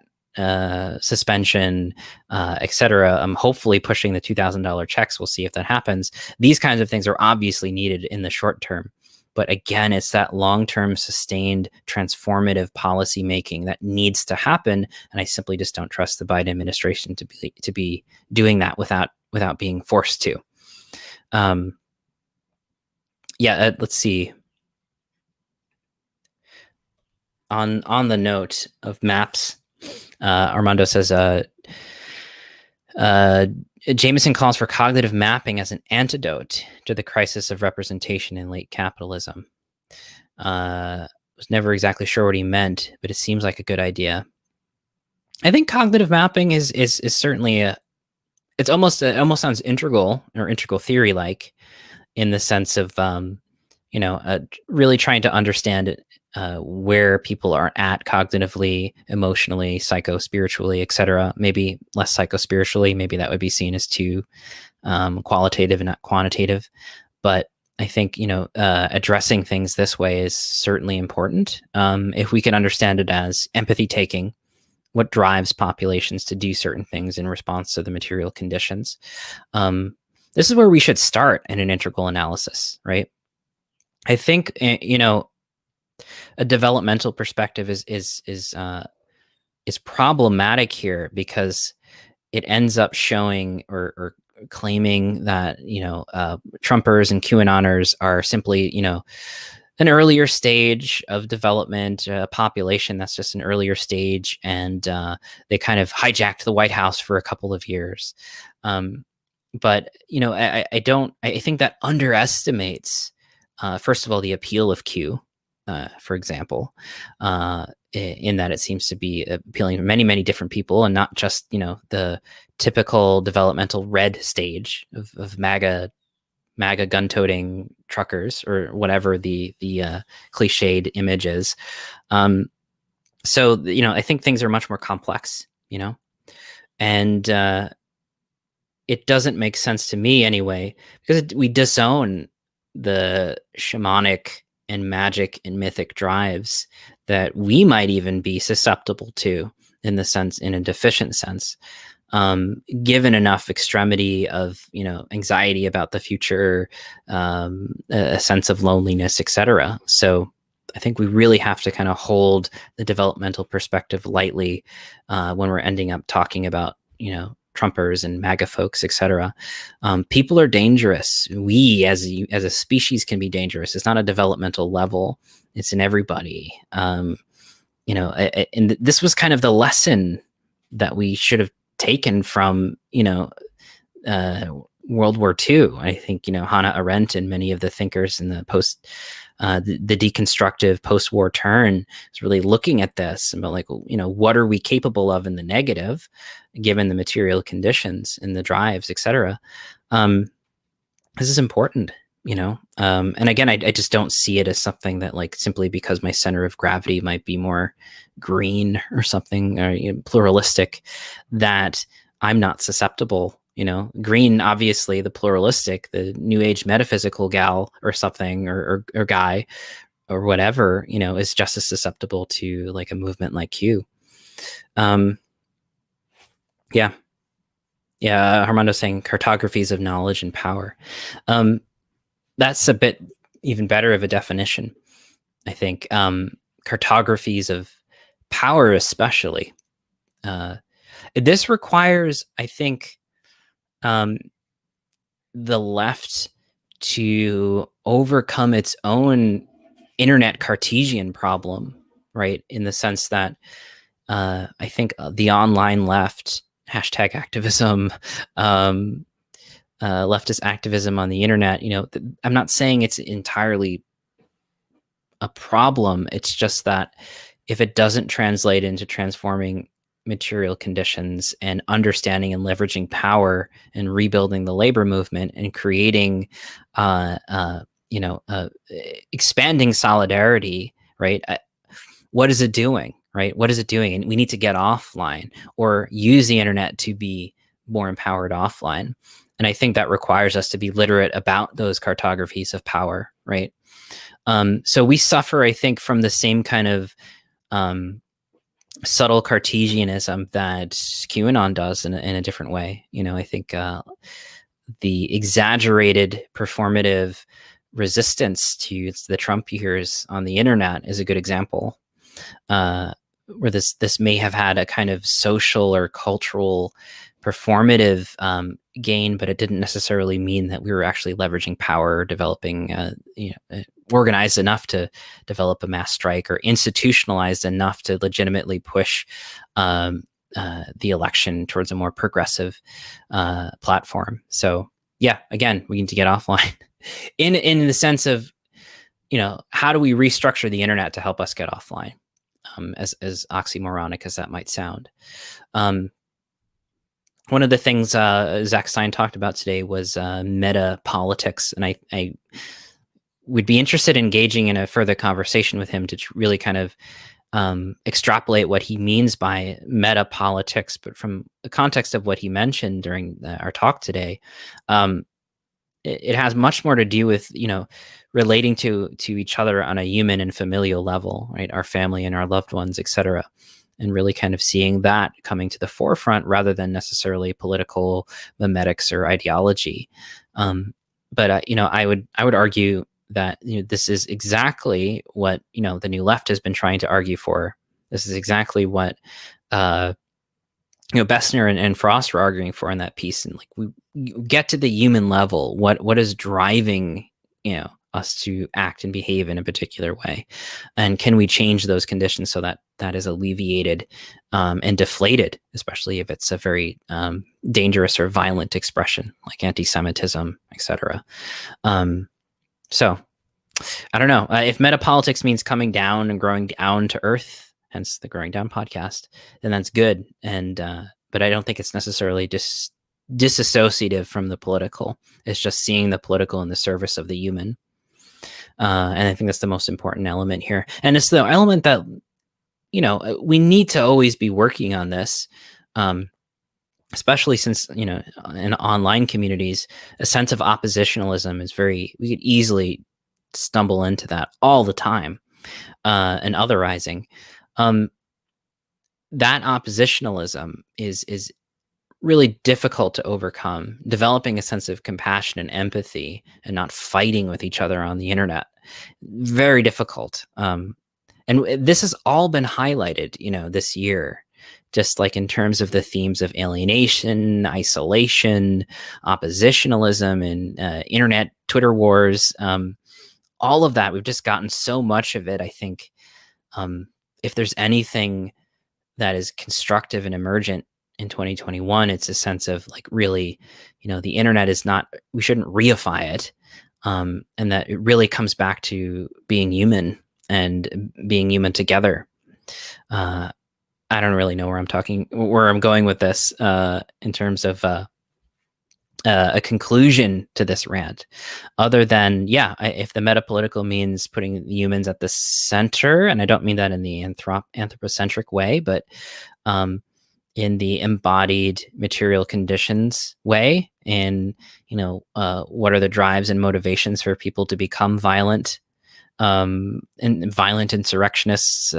suspension, etc. I'm hopefully pushing the $2,000 checks. We'll see if that happens. These kinds of things are obviously needed in the short term. But again, it's that long-term, sustained, transformative policy making that needs to happen, and I simply just don't trust the Biden administration to be doing that without being forced to. Let's see. On the note of maps, Armando says, Jameson calls for cognitive mapping as an antidote to the crisis of representation in late capitalism. Was never exactly sure what he meant, but it seems like a good idea. I think cognitive mapping is certainly it almost sounds integral or integral theory like, in the sense of really trying to understand where people are at cognitively, emotionally, psycho-spiritually, etc. Maybe less psycho-spiritually. Maybe that would be seen as too qualitative and not quantitative. But I think addressing things this way is certainly important. If we can understand it as empathy taking, what drives populations to do certain things in response to the material conditions. This is where we should start in an integral analysis, right? I think a developmental perspective is problematic here, because it ends up showing or claiming that Trumpers and QAnoners are simply an earlier stage of development, a population that's just an earlier stage, and they kind of hijacked the White House for a couple of years. But I think that underestimates, first of all, the appeal of Q, for example, in that it seems to be appealing to many, many different people, and not just the typical developmental red stage of MAGA gun-toting truckers, or whatever the cliched image is. So I think things are much more complex, and it doesn't make sense to me anyway, because we disown the shamanic and magic and mythic drives that we might even be susceptible to, in a deficient sense, given enough extremity of anxiety about the future, a sense of loneliness, etc. So I think we really have to kind of hold the developmental perspective lightly when we're ending up talking about Trumpers and MAGA folks, etc. People are dangerous. We as a species can be dangerous. It's not a developmental level. It's in everybody. And this was kind of the lesson that we should have taken from World War II. I think Hannah Arendt and many of the thinkers in the the deconstructive post-war turn is really looking at this about what are we capable of in the negative, given the material conditions and the drives, etc. This is important, and again, I just don't see it as something that simply because my center of gravity might be more green or something, or pluralistic, that I'm not susceptible. Green, obviously, the pluralistic, the new age metaphysical gal or something, or guy or whatever, is just as susceptible to a movement like Q. Armando's saying cartographies of knowledge and power. That's a bit even better of a definition, I think. Cartographies of power, especially. This requires, I think, the left to overcome its own internet Cartesian problem, right? In the sense that I think the online left, hashtag activism, leftist activism on the internet, I'm not saying it's entirely a problem. It's just that if it doesn't translate into transforming material conditions and understanding and leveraging power and rebuilding the labor movement and creating expanding solidarity, right? What is it doing, right? What is it doing? And we need to get offline or use the internet to be more empowered offline. And I think that requires us to be literate about those cartographies of power, right? So we suffer, I think, from the same kind of subtle Cartesianism that QAnon does in a different way. I think the exaggerated performative resistance to the Trump years on the internet is a good example, where this may have had a kind of social or cultural performative gain, but it didn't necessarily mean that we were actually leveraging power, or developing, organized enough to develop a mass strike, or institutionalized enough to legitimately push the election towards a more progressive platform. So yeah, again, we need to get offline in the sense of, how do we restructure the internet to help us get offline? As oxymoronic as that might sound. One of the things Zach Stein talked about today was meta politics, and I would be interested in engaging in a further conversation with him to really kind of extrapolate what he means by meta politics. But from the context of what he mentioned during our talk today, it has much more to do with, relating to each other on a human and familial level, right? Our family and our loved ones, etc., and really kind of seeing that coming to the forefront rather than necessarily political memetics or ideology. But I would argue that this is exactly what the New Left has been trying to argue for. This is exactly what Bessner and Frost were arguing for in that piece. And like, we get to the human level, what is driving us to act and behave in a particular way, and can we change those conditions so that that is alleviated and deflated, especially if it's a very dangerous or violent expression like anti-Semitism, etc. So I don't know if metapolitics means coming down and growing down to earth, hence the Growing Down podcast, then that's good. And but I don't think it's necessarily disassociative from the political. It's just seeing the political in the service of the human. And I think that's the most important element here. And it's the element that, we need to always be working on this, especially since, in online communities, a sense of oppositionalism is we could easily stumble into that all the time, and otherizing. That oppositionalism is really difficult to overcome. Developing a sense of compassion and empathy and not fighting with each other on the internet, very difficult. And this has all been highlighted, this year, just like in terms of the themes of alienation, isolation, oppositionalism, and internet Twitter wars. All of that, we've just gotten so much of it. I think if there's anything that is constructive and emergent in 2021, it's a sense of like, really, the internet is not, we shouldn't reify it. And that it really comes back to being human and being human together. I don't really know where I'm going with this in terms of a conclusion to this rant, other than, if the metapolitical means putting humans at the center, and I don't mean that in the anthropocentric way, but in the embodied material conditions way, and what are the drives and motivations for people to become violent, and violent insurrectionists,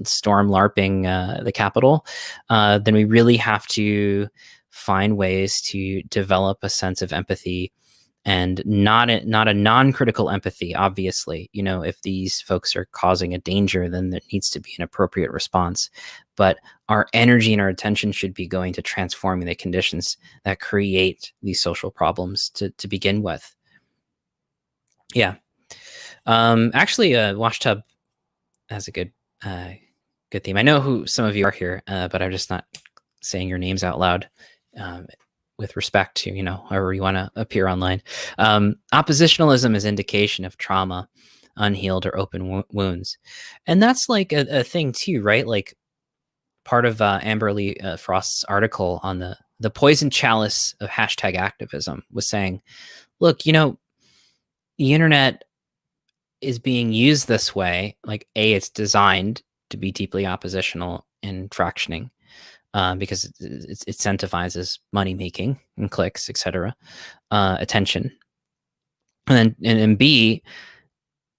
storm LARPing the Capitol, then we really have to find ways to develop a sense of empathy, and not a non-critical empathy. Obviously, if these folks are causing a danger, then there needs to be an appropriate response. But our energy and our attention should be going to transforming the conditions that create these social problems to begin with. Yeah. Actually, Washtub has a good theme. I know who some of you are here, but I'm just not saying your names out loud. With respect to, however you want to appear online. Oppositionalism is indication of trauma, unhealed or open wounds. And that's like a thing too, right? Like part of Amberly Frost's article on the poison chalice of hashtag activism was saying, look, the internet is being used this way. Like, it's designed to be deeply oppositional and fractioning. Because it incentivizes money making and clicks, etc., attention, and B,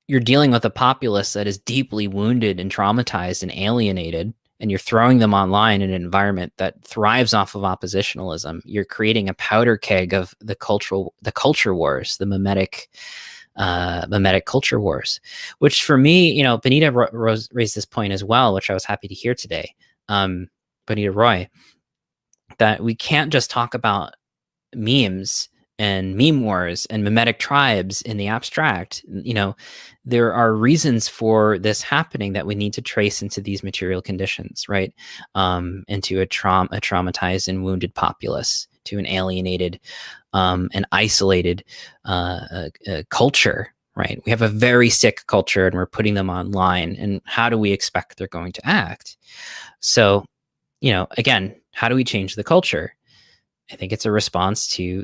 you're dealing with a populace that is deeply wounded and traumatized and alienated, and you're throwing them online in an environment that thrives off of oppositionalism. You're creating a powder keg of the culture wars, the mimetic mimetic culture wars, which for me, Benita raised this point as well, which I was happy to hear today. Benita Roy, that we can't just talk about memes and meme wars and mimetic tribes in the abstract. There are reasons for this happening that we need to trace into these material conditions, right? Into a traumatized and wounded populace, to an alienated and isolated culture, right? We have a very sick culture and we're putting them online. And how do we expect they're going to act? So, again, how do we change the culture? I think it's a response to,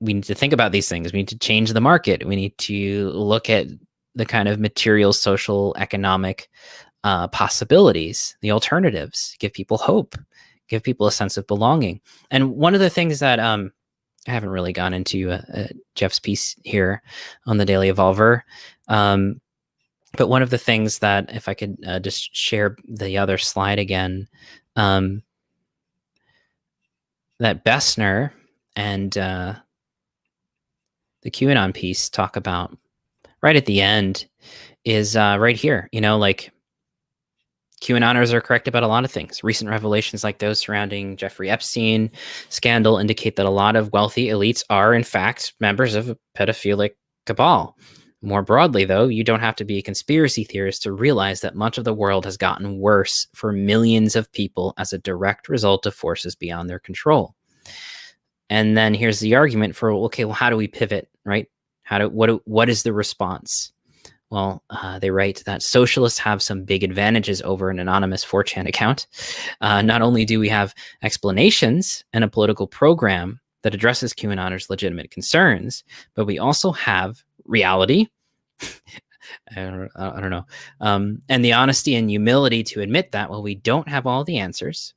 we need to think about these things. We need to change the market. We need to look at the kind of material, social, economic possibilities, the alternatives, give people hope, give people a sense of belonging. And one of the things that I haven't really gone into Jeff's piece here on the Daily Evolver, but one of the things that, if I could just share the other slide again, that Bessner and the QAnon piece talk about right at the end is right here. QAnoners are correct about a lot of things. Recent revelations like those surrounding Jeffrey Epstein scandal indicate that a lot of wealthy elites are, in fact, members of a pedophilic cabal. More broadly, though, you don't have to be a conspiracy theorist to realize that much of the world has gotten worse for millions of people as a direct result of forces beyond their control. And then here's the argument for, okay, well, how do we pivot, right? What is the response? Well, they write that socialists have some big advantages over an anonymous 4chan account. Not only do we have explanations and a political program that addresses QAnoners' legitimate concerns, but we also have reality. I don't know. And the honesty and humility to admit that, well, we don't have all the answers.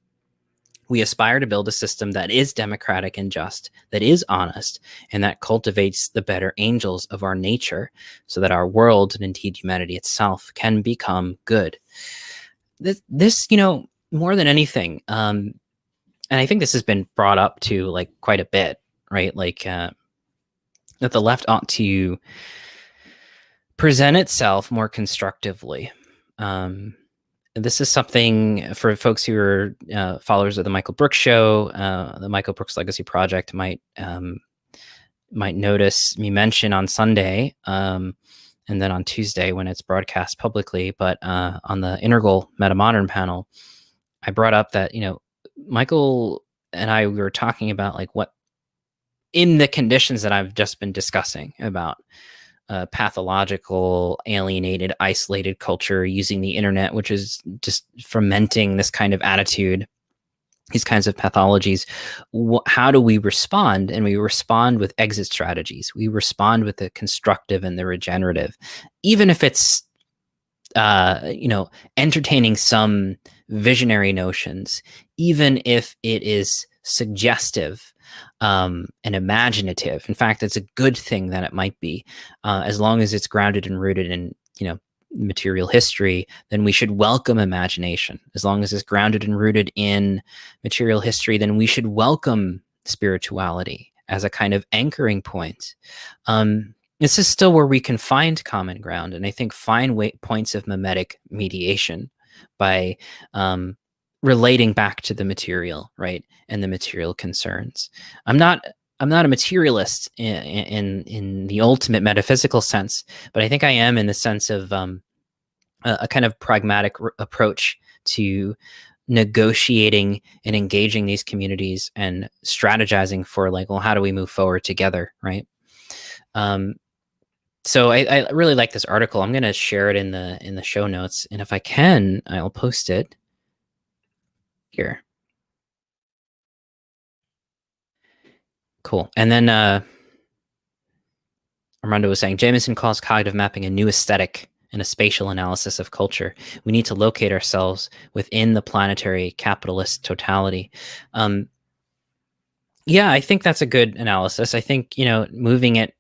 We aspire to build a system that is democratic and just, that is honest, and that cultivates the better angels of our nature so that our world, and indeed humanity itself, can become good. This, more than anything, and I think this has been brought up to quite a bit, right? That the left ought to present itself more constructively. This is something for folks who are followers of the Michael Brooks Show, the Michael Brooks Legacy Project might notice me mention on Sunday, and then on Tuesday when it's broadcast publicly. But on the Integral Metamodern panel, I brought up that Michael and I were talking about what in the conditions that I've just been discussing about. Pathological, alienated, isolated culture using the internet, which is just fermenting this kind of attitude, these kinds of pathologies. How do we respond? And we respond with exit strategies. We respond with the constructive and the regenerative, even if it's entertaining some visionary notions, even if it is suggestive and imaginative. In fact, it's a good thing that it might be, as long as it's grounded and rooted in, material history, then we should welcome imagination. As long as it's grounded and rooted in material history, then we should welcome spirituality as a kind of anchoring point. This is still where we can find common ground, and I think find points of mimetic mediation by relating back to the material, right, and the material concerns. I'm not a materialist in the ultimate metaphysical sense, but I think I am in the sense of a kind of pragmatic approach to negotiating and engaging these communities and strategizing for how do we move forward together, right? So I really like this article. I'm going to share it in the show notes, and if I can, I'll post it here. Cool. And then Armando was saying, Jameson calls cognitive mapping a new aesthetic and a spatial analysis of culture. We need to locate ourselves within the planetary capitalist totality. Yeah, I think that's a good analysis. I think, moving it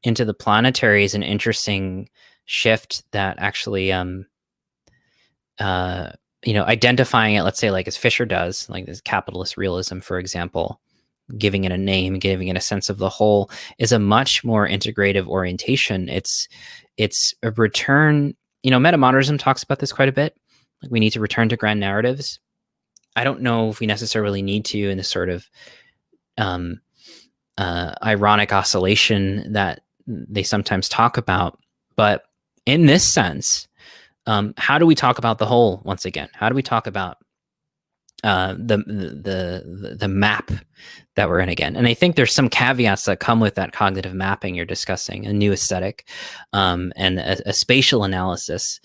into the planetary is an interesting shift that actually, identifying it, let's say as Fisher does, like this capitalist realism, for example, giving it a name, giving it a sense of the whole, is a much more integrative orientation. It's a return. Metamodernism talks about this quite a bit. Like, we need to return to grand narratives. I don't know if we necessarily need to in this sort of ironic oscillation that they sometimes talk about. But in this sense, how do we talk about the whole once again? How do we talk about the map that we're in again? And I think there's some caveats that come with that cognitive mapping you're discussing, a new aesthetic, and a spatial analysis.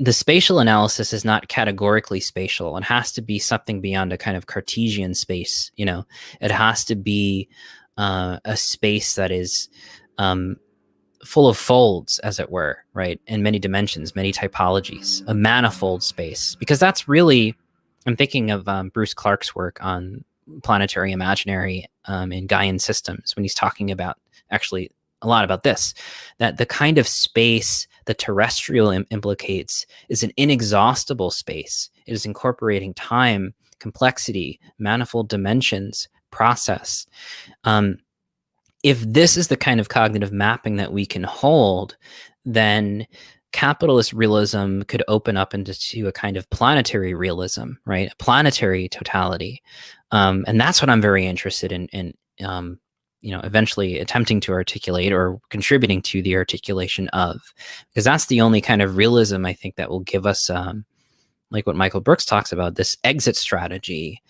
The spatial analysis is not categorically spatial. It has to be something beyond a kind of Cartesian space. It has to be a space that is full of folds, as it were, right? In many dimensions, many typologies, a manifold space. Because that's really, I'm thinking of Bruce Clark's work on planetary imaginary in Gaian systems, when he's talking about actually a lot about this, that the kind of space the terrestrial implicates is an inexhaustible space. It is incorporating time, complexity, manifold dimensions, process. If this is the kind of cognitive mapping that we can hold, then capitalist realism could open up into a kind of planetary realism, right? A planetary totality. And that's what I'm very interested in eventually attempting to articulate or contributing to the articulation of, because that's the only kind of realism I think that will give us, like what Michael Brooks talks about, this exit strategy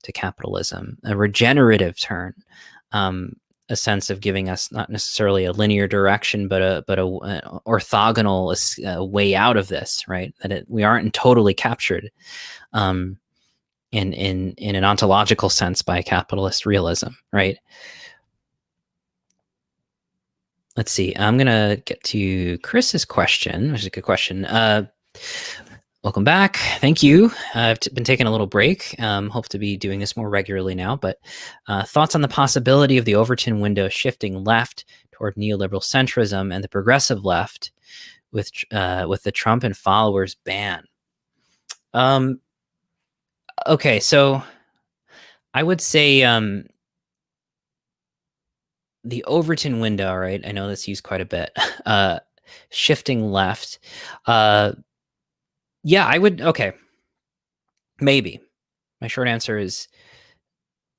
to capitalism, a regenerative turn, a sense of giving us not necessarily a linear direction, but a orthogonal way out of this, right? That we aren't totally captured in an ontological sense by capitalist realism, right? Let's see. I'm going to get to Chris's question, which is a good question. Welcome back. Thank you. I've been taking a little break. Hope to be doing this more regularly now. But thoughts on the possibility of the Overton window shifting left toward neoliberal centrism and the progressive left with the Trump and followers ban? Okay, so I would say the Overton window, right? I know that's used quite a bit. Shifting left. Yeah, I would. Okay. Maybe. My short answer is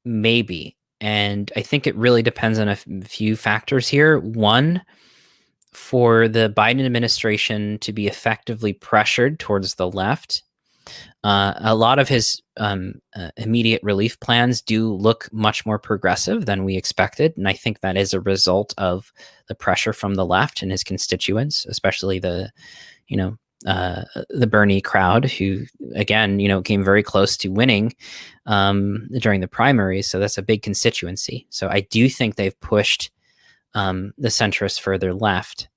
maybe. And I think it really depends on a few factors here. One, for the Biden administration to be effectively pressured towards the left, a lot of his immediate relief plans do look much more progressive than we expected. And I think that is a result of the pressure from the left and his constituents, especially the Bernie crowd, who, again, came very close to winning during the primaries. So that's a big constituency. So I do think they've pushed the centrists further left.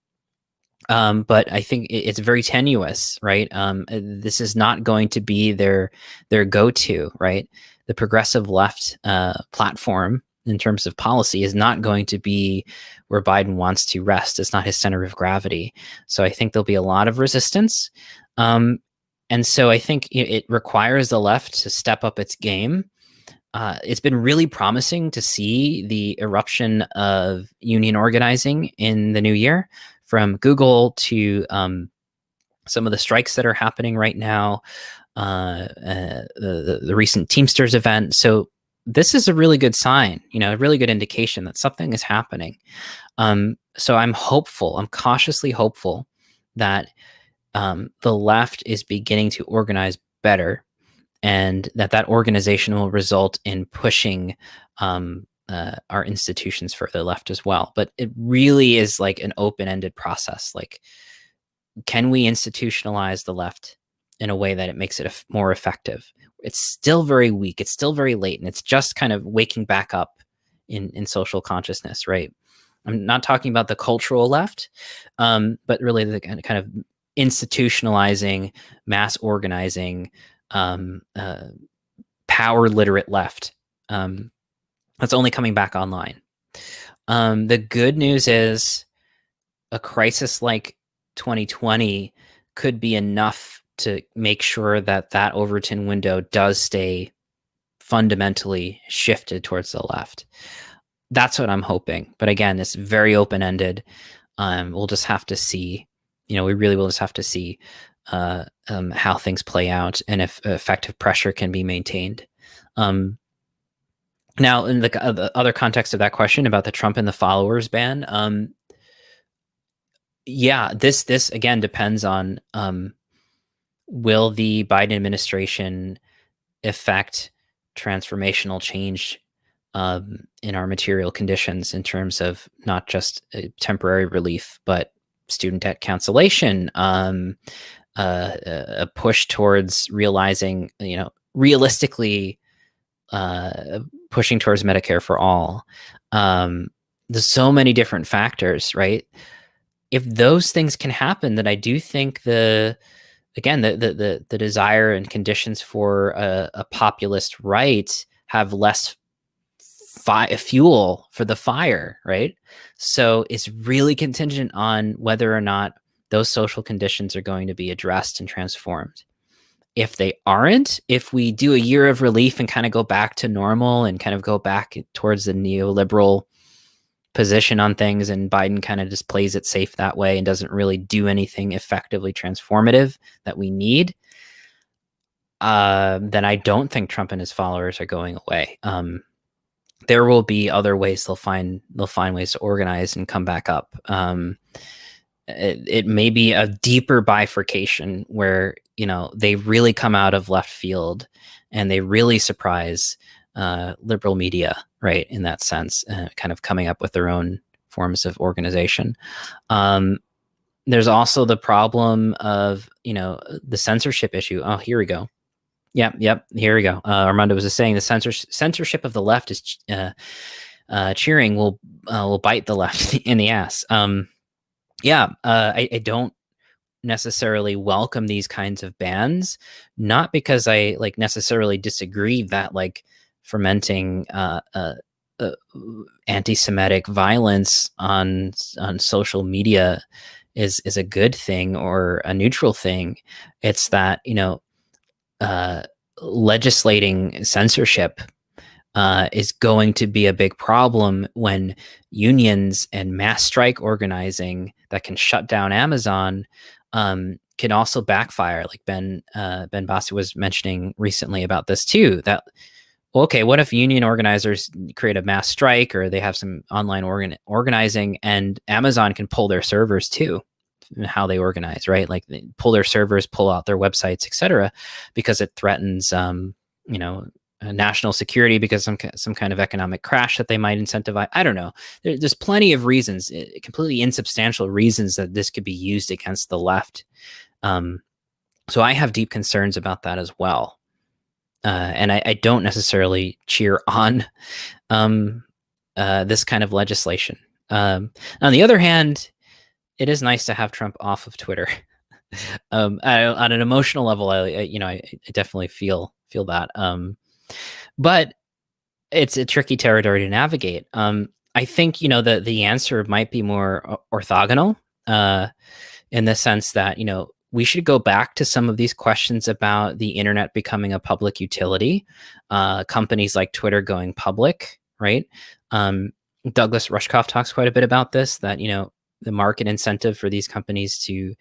But I think it's very tenuous, right? This is not going to be their go-to, right? The progressive left platform in terms of policy is not going to be where Biden wants to rest. It's not his center of gravity. So I think there'll be a lot of resistance. And so I think it requires the left to step up its game. It's been really promising to see the eruption of union organizing in the new year, from Google to some of the strikes that are happening right now, the recent Teamsters event. So this is a really good sign, a really good indication that something is happening. So I'm hopeful, I'm cautiously hopeful that the left is beginning to organize better, and that organization will result in pushing our institutions further left as well. But it really is like an open-ended process. Like, can we institutionalize the left in a way that it makes it more effective? It's still very weak. It's still very late, and it's just kind of waking back up in social consciousness, right? I'm not talking about the cultural left, but really the kind of institutionalizing, mass organizing, power literate left. That's only coming back online. The good news is a crisis like 2020 could be enough to make sure that Overton window does stay fundamentally shifted towards the left. That's what I'm hoping. But again, it's very open-ended. We'll just have to see. We really will just have to see how things play out and if effective pressure can be maintained. Now, in the other context of that question about the Trump and the followers ban, this again depends on will the Biden administration effect transformational change in our material conditions in terms of not just temporary relief, but student debt cancellation, a push towards realizing, realistically pushing towards Medicare for all. There's so many different factors, right? If those things can happen, then I do think the desire and conditions for a populist right have less fuel for the fire, right? So it's really contingent on whether or not those social conditions are going to be addressed and transformed. If they aren't, if we do a year of relief and kind of go back to normal and kind of go back towards the neoliberal position on things, and Biden kind of just plays it safe that way and doesn't really do anything effectively transformative that we need, then I don't think Trump and his followers are going away. There will be other ways they'll find ways to organize and come back up. It may be a deeper bifurcation where they really come out of left field and they really surprise liberal media, right? In that sense, kind of coming up with their own forms of organization. There's also the problem of the censorship issue. Oh, here we go. Yep. Here we go. Armando was just saying the censorship of the left is cheering will bite the left in the ass. I don't necessarily welcome these kinds of bans, not because I necessarily disagree that fermenting anti-Semitic violence on social media is a good thing or a neutral thing. It's that legislating censorship is going to be a big problem when unions and mass strike organizing that can shut down Amazon can also backfire. Like Ben Bassi was mentioning recently about this too, that, okay, what if union organizers create a mass strike or they have some online organizing and Amazon can pull their servers too, how they organize, right? Like they pull their servers, pull out their websites, etc., because it threatens, national security because some kind of economic crash that they might incentivize. I don't know. There's plenty of reasons, completely insubstantial reasons that this could be used against the left. So I have deep concerns about that as well. And I don't necessarily cheer on this kind of legislation. On the other hand, it is nice to have Trump off of Twitter. On an emotional level, I definitely feel that. But it's a tricky territory to navigate. I think the answer might be more orthogonal in the sense that we should go back to some of these questions about the internet becoming a public utility, companies like Twitter going public, right? Douglas Rushkoff talks quite a bit about this, that the market incentive for these companies to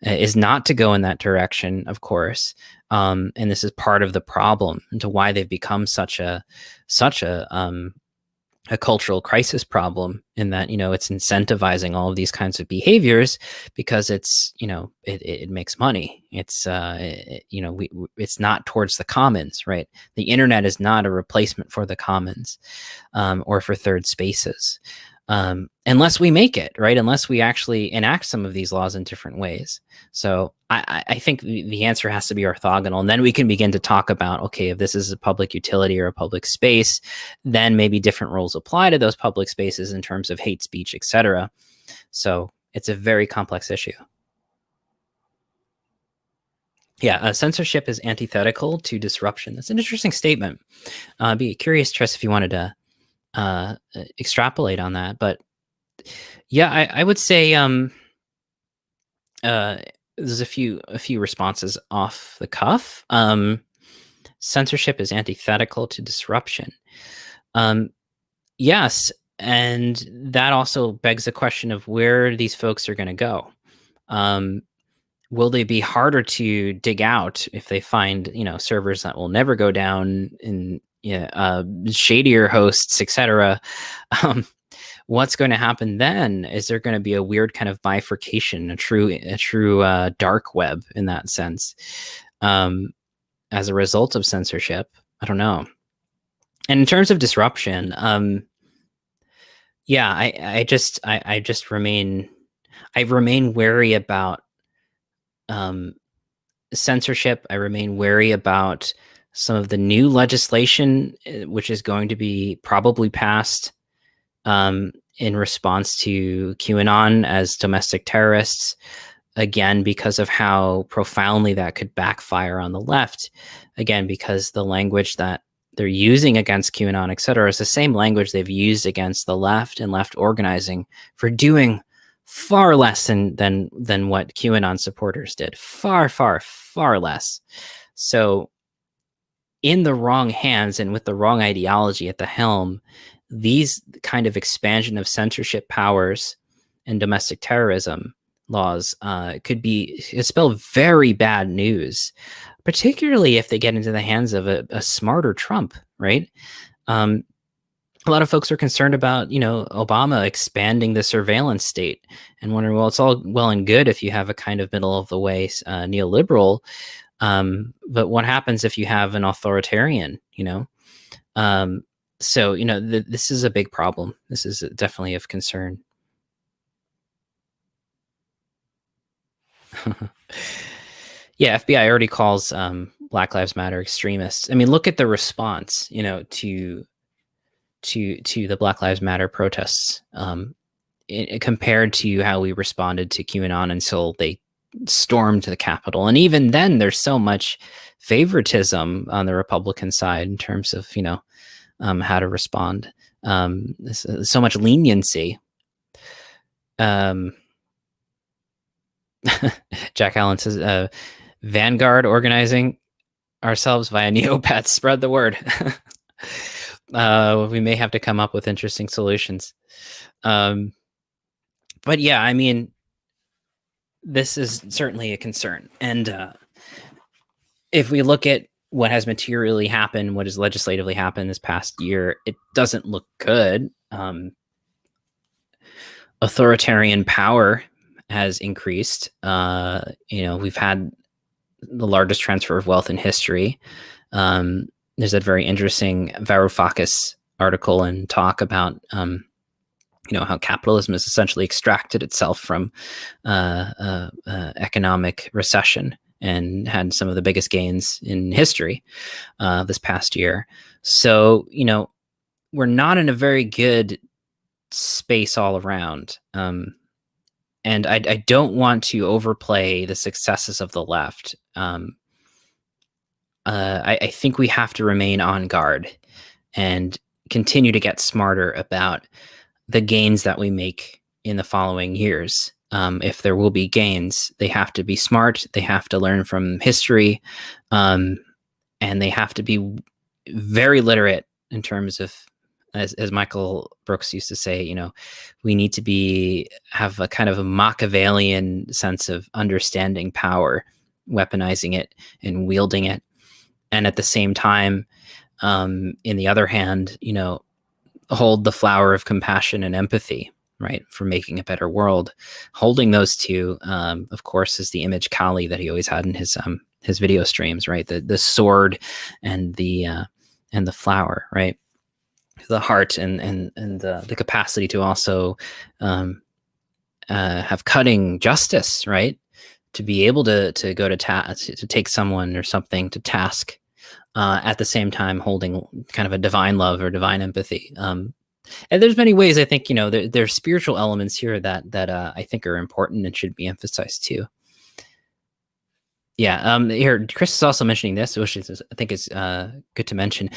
is not to go in that direction, of course. And this is part of the problem into why they've become such a cultural crisis problem, in that it's incentivizing all of these kinds of behaviors because it's it makes money. It's it's not towards the commons, right? The internet is not a replacement for the commons or for third spaces, unless we make it, right? Unless we actually enact some of these laws in different ways. So I think the answer has to be orthogonal. And then we can begin to talk about, okay, if this is a public utility or a public space, then maybe different rules apply to those public spaces in terms of hate speech, etc. So it's a very complex issue. Yeah, censorship is antithetical to disruption. That's an interesting statement. I'd be curious, Tress, if you wanted to extrapolate on that. But yeah, I would say there's a few responses off the cuff. censorship is antithetical to disruption. Yes, and that also begs the question of where these folks are going to go. Will they be harder to dig out if they find, servers that will never go down, in shadier hosts, etc.? What's going to happen then? Is there going to be a weird kind of bifurcation, a true dark web in that sense, as a result of censorship? I don't know. And in terms of disruption, I just remain wary about censorship. I remain wary about some of the new legislation, which is going to be probably passed in response to QAnon as domestic terrorists, again, because of how profoundly that could backfire on the left, again, because the language that they're using against QAnon, et cetera, is the same language they've used against the left and left organizing for doing far less than what QAnon supporters did. Far, far, far less. So in the wrong hands and with the wrong ideology at the helm, these kind of expansion of censorship powers and domestic terrorism laws could spell very bad news, particularly if they get into the hands of a smarter Trump, right? A lot of folks are concerned about, Obama expanding the surveillance state and wondering, well, it's all well and good if you have a kind of middle of the way neoliberal, but what happens if you have an authoritarian, So, this is a big problem. This is definitely of concern. Yeah, FBI already calls Black Lives Matter extremists. I mean, look at the response, to the Black Lives Matter protests, compared to how we responded to QAnon until they stormed the Capitol. And even then, there's so much favoritism on the Republican side in terms of, how to respond. So much leniency. Jack Allen says, Vanguard organizing ourselves via Neopets. Spread the word. We may have to come up with interesting solutions. But yeah, I mean, this is certainly a concern. And if we look at what has materially happened, what has legislatively happened this past year, it doesn't look good. Authoritarian power has increased. We've had the largest transfer of wealth in history. There's a very interesting Varoufakis article and talk about, how capitalism has essentially extracted itself from economic recession and had some of the biggest gains in history this past year. So, we're not in a very good space all around. And I don't want to overplay the successes of the left. I think we have to remain on guard and continue to get smarter about the gains that we make in the following years. If there will be gains, they have to be smart. They have to learn from history, and they have to be very literate in terms of, as Michael Brooks used to say, we need to have a kind of a Machiavellian sense of understanding power, weaponizing it and wielding it. And at the same time, in the other hand, hold the flower of compassion and empathy, right, for making a better world. Holding those two, of course, is the image Kali that he always had in his video streams, right? The sword and the flower, right? The heart and the capacity to also have cutting justice, right? To be able to go to take someone or something to task, at the same time holding kind of a divine love or divine empathy. And there's many ways I think, there's spiritual elements here that I think are important and should be emphasized too. Yeah. Here, Chris is also mentioning this, which I think is good to mention.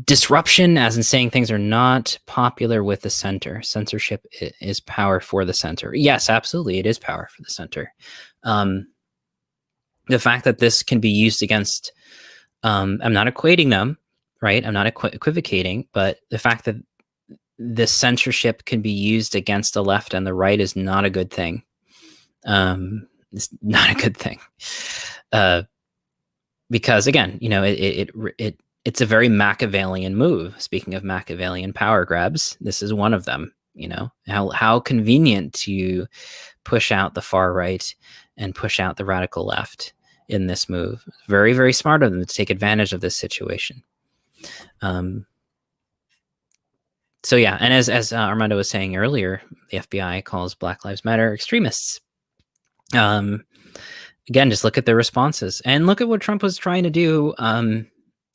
Disruption, as in saying things are not popular with the center. Censorship is power for the center. Yes, absolutely, it is power for the center. The fact that this can be used against I'm not equating them, right? I'm not equivocating, but the fact that this censorship can be used against the left and the right is not a good thing. It's not a good thing. Because again, it's a very Machiavellian move. Speaking of Machiavellian power grabs, this is one of them. How convenient to push out the far right and push out the radical left in this move. Very, very smart of them to take advantage of this situation. So yeah, and as Armando was saying earlier, the FBI calls Black Lives Matter extremists. Again, just look at their responses and look at what Trump was trying to do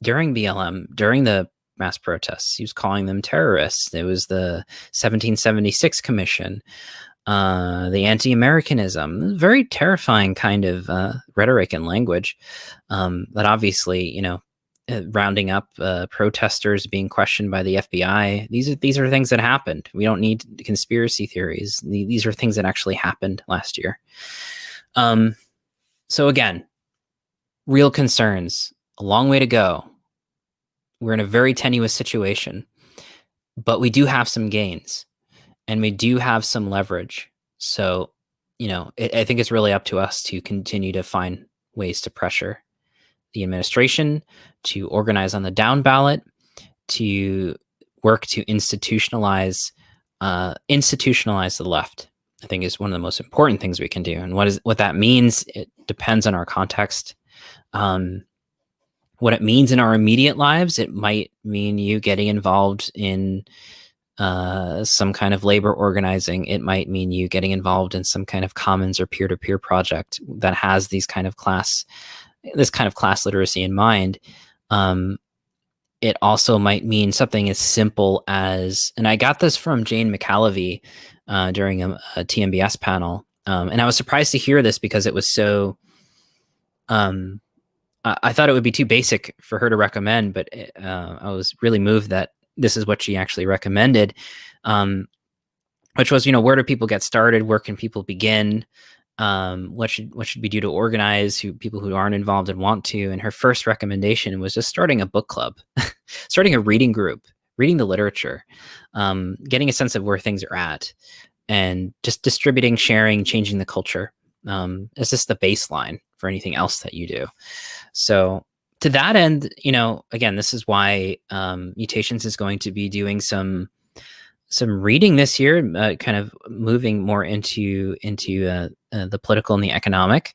during BLM, during the mass protests. He was calling them terrorists. It was the 1776 Commission, the anti-Americanism, very terrifying kind of rhetoric and language that obviously, rounding up protesters being questioned by the FBI. These are things that happened. We don't need conspiracy theories. These are things that actually happened last year. So again, real concerns, a long way to go. We're in a very tenuous situation, but we do have some gains and we do have some leverage. So, I think it's really up to us to continue to find ways to pressure the administration, to organize on the down ballot, to work to institutionalize the left. I think is one of the most important things we can do. And what that means, it depends on our context. What it means in our immediate lives, it might mean you getting involved in some kind of labor organizing. It might mean you getting involved in some kind of commons or peer-to-peer project that has this kind of class literacy in mind. It also might mean something as simple as, and I got this from Jane McAlevey during a TMBS panel, and I was surprised to hear this because it was so. I thought it would be too basic for her to recommend, but I was really moved that this is what she actually recommended, which was, where do people get started? Where can people begin? What should we do to organize people who aren't involved and want to? And her first recommendation was just starting a book club, starting a reading group, reading the literature, getting a sense of where things are at, and just distributing, sharing, changing the culture. Is this the baseline for anything else that you do? So to that end, again, this is why Mutations is going to be doing some reading this year, kind of moving more into the political and the economic.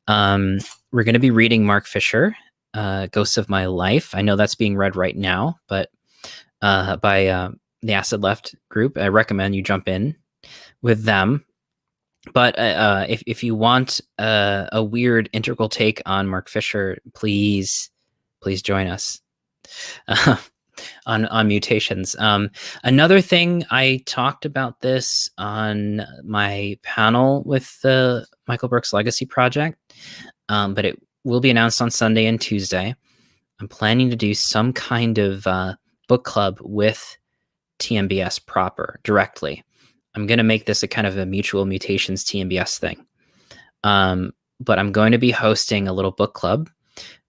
We're going to be reading Mark Fisher, Ghosts of My Life. I know that's being read right now, but by the Acid Left group. I recommend you jump in with them. But if you want a weird integral take on Mark Fisher, please join us on Mutations. Another thing, I talked about this on my panel with the Michael Brooks Legacy Project, but it will be announced on Sunday and Tuesday. I'm planning to do some kind of book club with TMBS proper directly. I'm going to make this a kind of a mutual Mutations TMBS thing. But I'm going to be hosting a little book club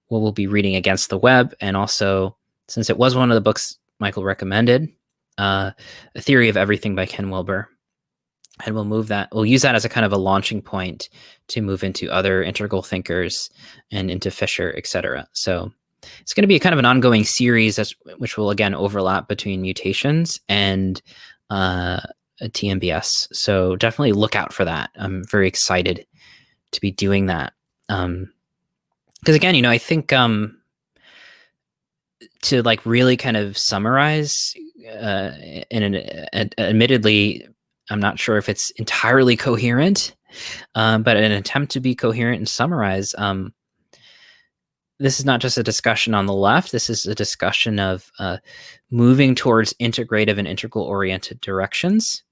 where we'll be reading Against the Web. And also, since it was one of the books Michael recommended, A Theory of Everything by Ken Wilber. And we'll use that as a kind of a launching point to move into other integral thinkers and into Fisher, etc. So it's going to be a kind of an ongoing series which will again overlap between Mutations and TMBS. So definitely look out for that. I'm very excited to be doing that. Because again, I think to really kind of summarize, admittedly, I'm not sure if it's entirely coherent, but an attempt to be coherent and summarize, this is not just a discussion on the left. This is a discussion of moving towards integrative and integral-oriented directions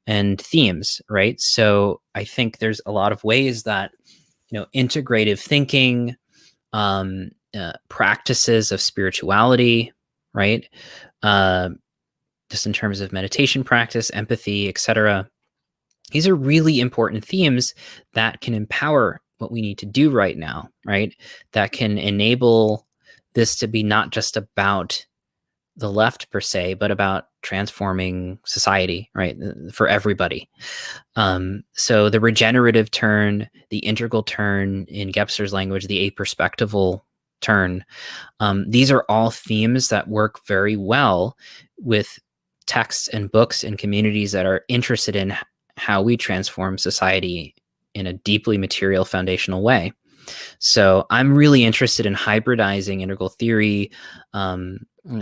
and themes, right? So I think there's a lot of ways that, integrative thinking, practices of spirituality, right? Just in terms of meditation practice, empathy, etc. These are really important themes that can empower what we need to do right now, right? That can enable this to be not just about the left per se, but about transforming society, right, for everybody. So the regenerative turn, the integral turn in Gebser's language, the aperspectival turn, these are all themes that work very well with texts and books and communities that are interested in how we transform society in a deeply material foundational way. So I'm really interested in hybridizing integral theory,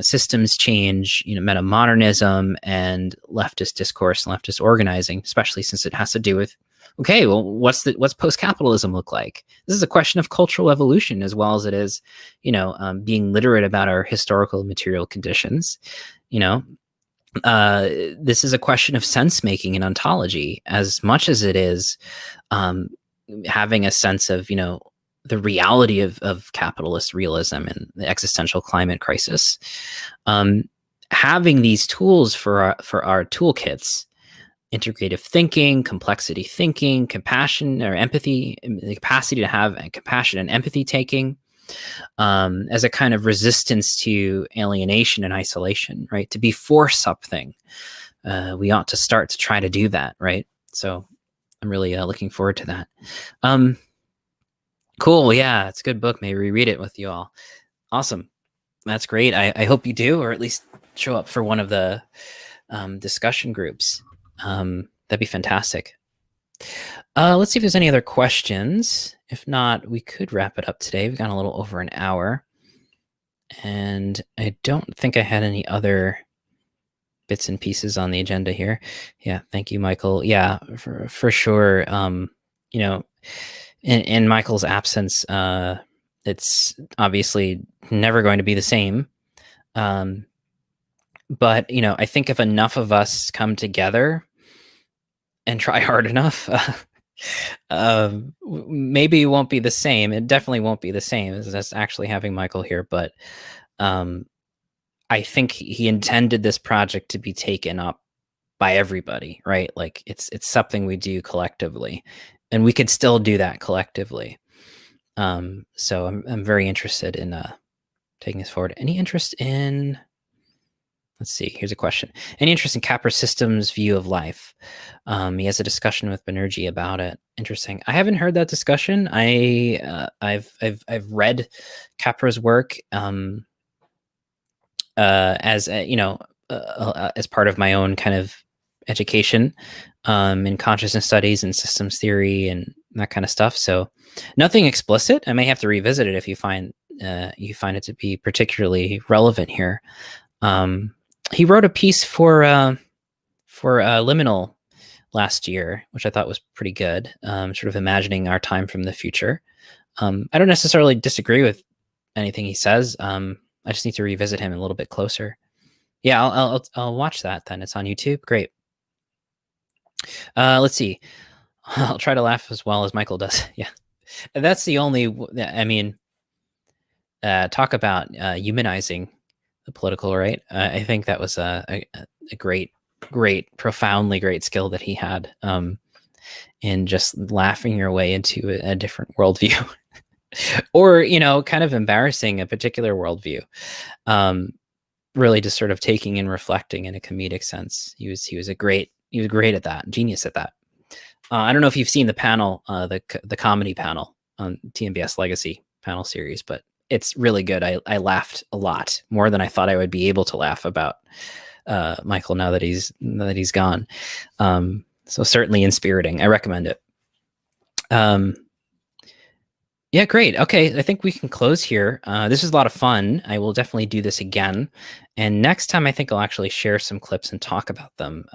systems change, meta-modernism, and leftist discourse and leftist organizing, especially since it has to do with, okay, well, what's post-capitalism look like? This is a question of cultural evolution as well as it is, being literate about our historical and material conditions. This is a question of sense making and ontology as much as it is having a sense of, the reality of capitalist realism and the existential climate crisis. Having these tools for our toolkits, integrative thinking, complexity thinking, compassion or empathy, the capacity to have compassion and empathy taking, as a kind of resistance to alienation and isolation, right? To be for something, we ought to start to try to do that, right? So I'm really looking forward to that. Cool. Yeah, it's a good book. Maybe reread it with you all. Awesome. That's great. I hope you do, or at least show up for one of the discussion groups. That'd be fantastic. Let's see if there's any other questions. If not, we could wrap it up today. We've gone a little over an hour. And I don't think I had any other bits and pieces on the agenda here. Yeah, thank you, Michael. Yeah, for sure. In Michael's absence, it's obviously never going to be the same. But, I think if enough of us come together and try hard enough, maybe it won't be the same. It definitely won't be the same as us actually having Michael here. But I think he intended this project to be taken up by everybody, right? Like it's something we do collectively. And we could still do that collectively. So I'm very interested in taking this forward. Any interest in, let's see, here's a question. Any interest in Capra Systems' view of life? He has a discussion with Banerjee about it. Interesting. I haven't heard that discussion. I've read Capra's work as as part of my own kind of education in consciousness studies and systems theory and that kind of stuff. So nothing explicit. I may have to revisit it if you find it to be particularly relevant here. He wrote a piece for Liminal last year, which I thought was pretty good. Sort of imagining our time from the future. I don't necessarily disagree with anything he says. I just need to revisit him a little bit closer. Yeah, I'll watch that then. It's on YouTube. Great. Let's see. I'll try to laugh as well as Michael does. Yeah, that's the only. I mean, talk about humanizing the political right. I think that was a great, profoundly great skill that he had in just laughing your way into a different worldview, or kind of embarrassing a particular worldview. Really, just sort of taking and reflecting in a comedic sense. He was great at that, genius at that. I don't know if you've seen the panel, the comedy panel on TMBS Legacy panel series, but it's really good. I laughed a lot, more than I thought I would be able to laugh about Michael now that he's gone. So certainly inspiriting. I recommend it. Yeah, great. Okay, I think we can close here. This was a lot of fun. I will definitely do this again. And next time, I think I'll actually share some clips and talk about them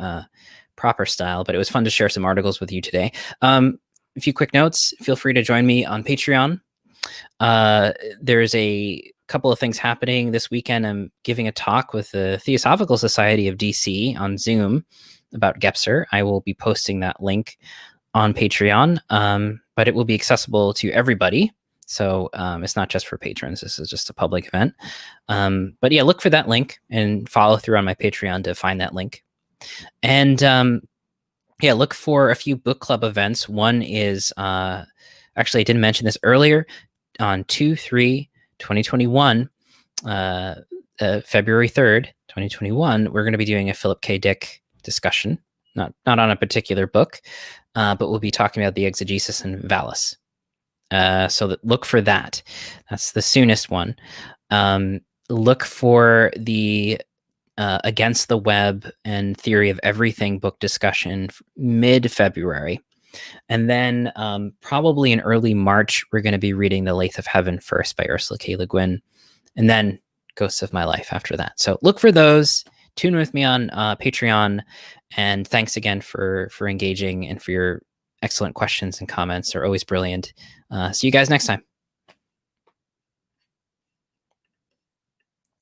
proper style. But it was fun to share some articles with you today. A few quick notes. Feel free to join me on Patreon. There's a couple of things happening this weekend. I'm giving a talk with the Theosophical Society of DC on Zoom about Gebser. I will be posting that link on Patreon, but it will be accessible to everybody. So it's not just for patrons. This is just a public event. But yeah, look for that link and follow through on my Patreon to find that link. And yeah, look for a few book club events. One is, actually, I didn't mention this earlier, on 2/3/2021, February 3rd, 2021, we're going to be doing a Philip K. Dick discussion, not on a particular book, but we'll be talking about the exegesis and Valis. So look for that. That's the soonest one. Look for the Against the Web and Theory of Everything book discussion mid-February. And then probably in early March, we're going to be reading The Lathe of Heaven first by Ursula K. Le Guin, and then Ghosts of My Life after that. So look for those. Tune with me on Patreon. And thanks again for engaging and for your excellent questions and comments. Are always brilliant. See you guys next time.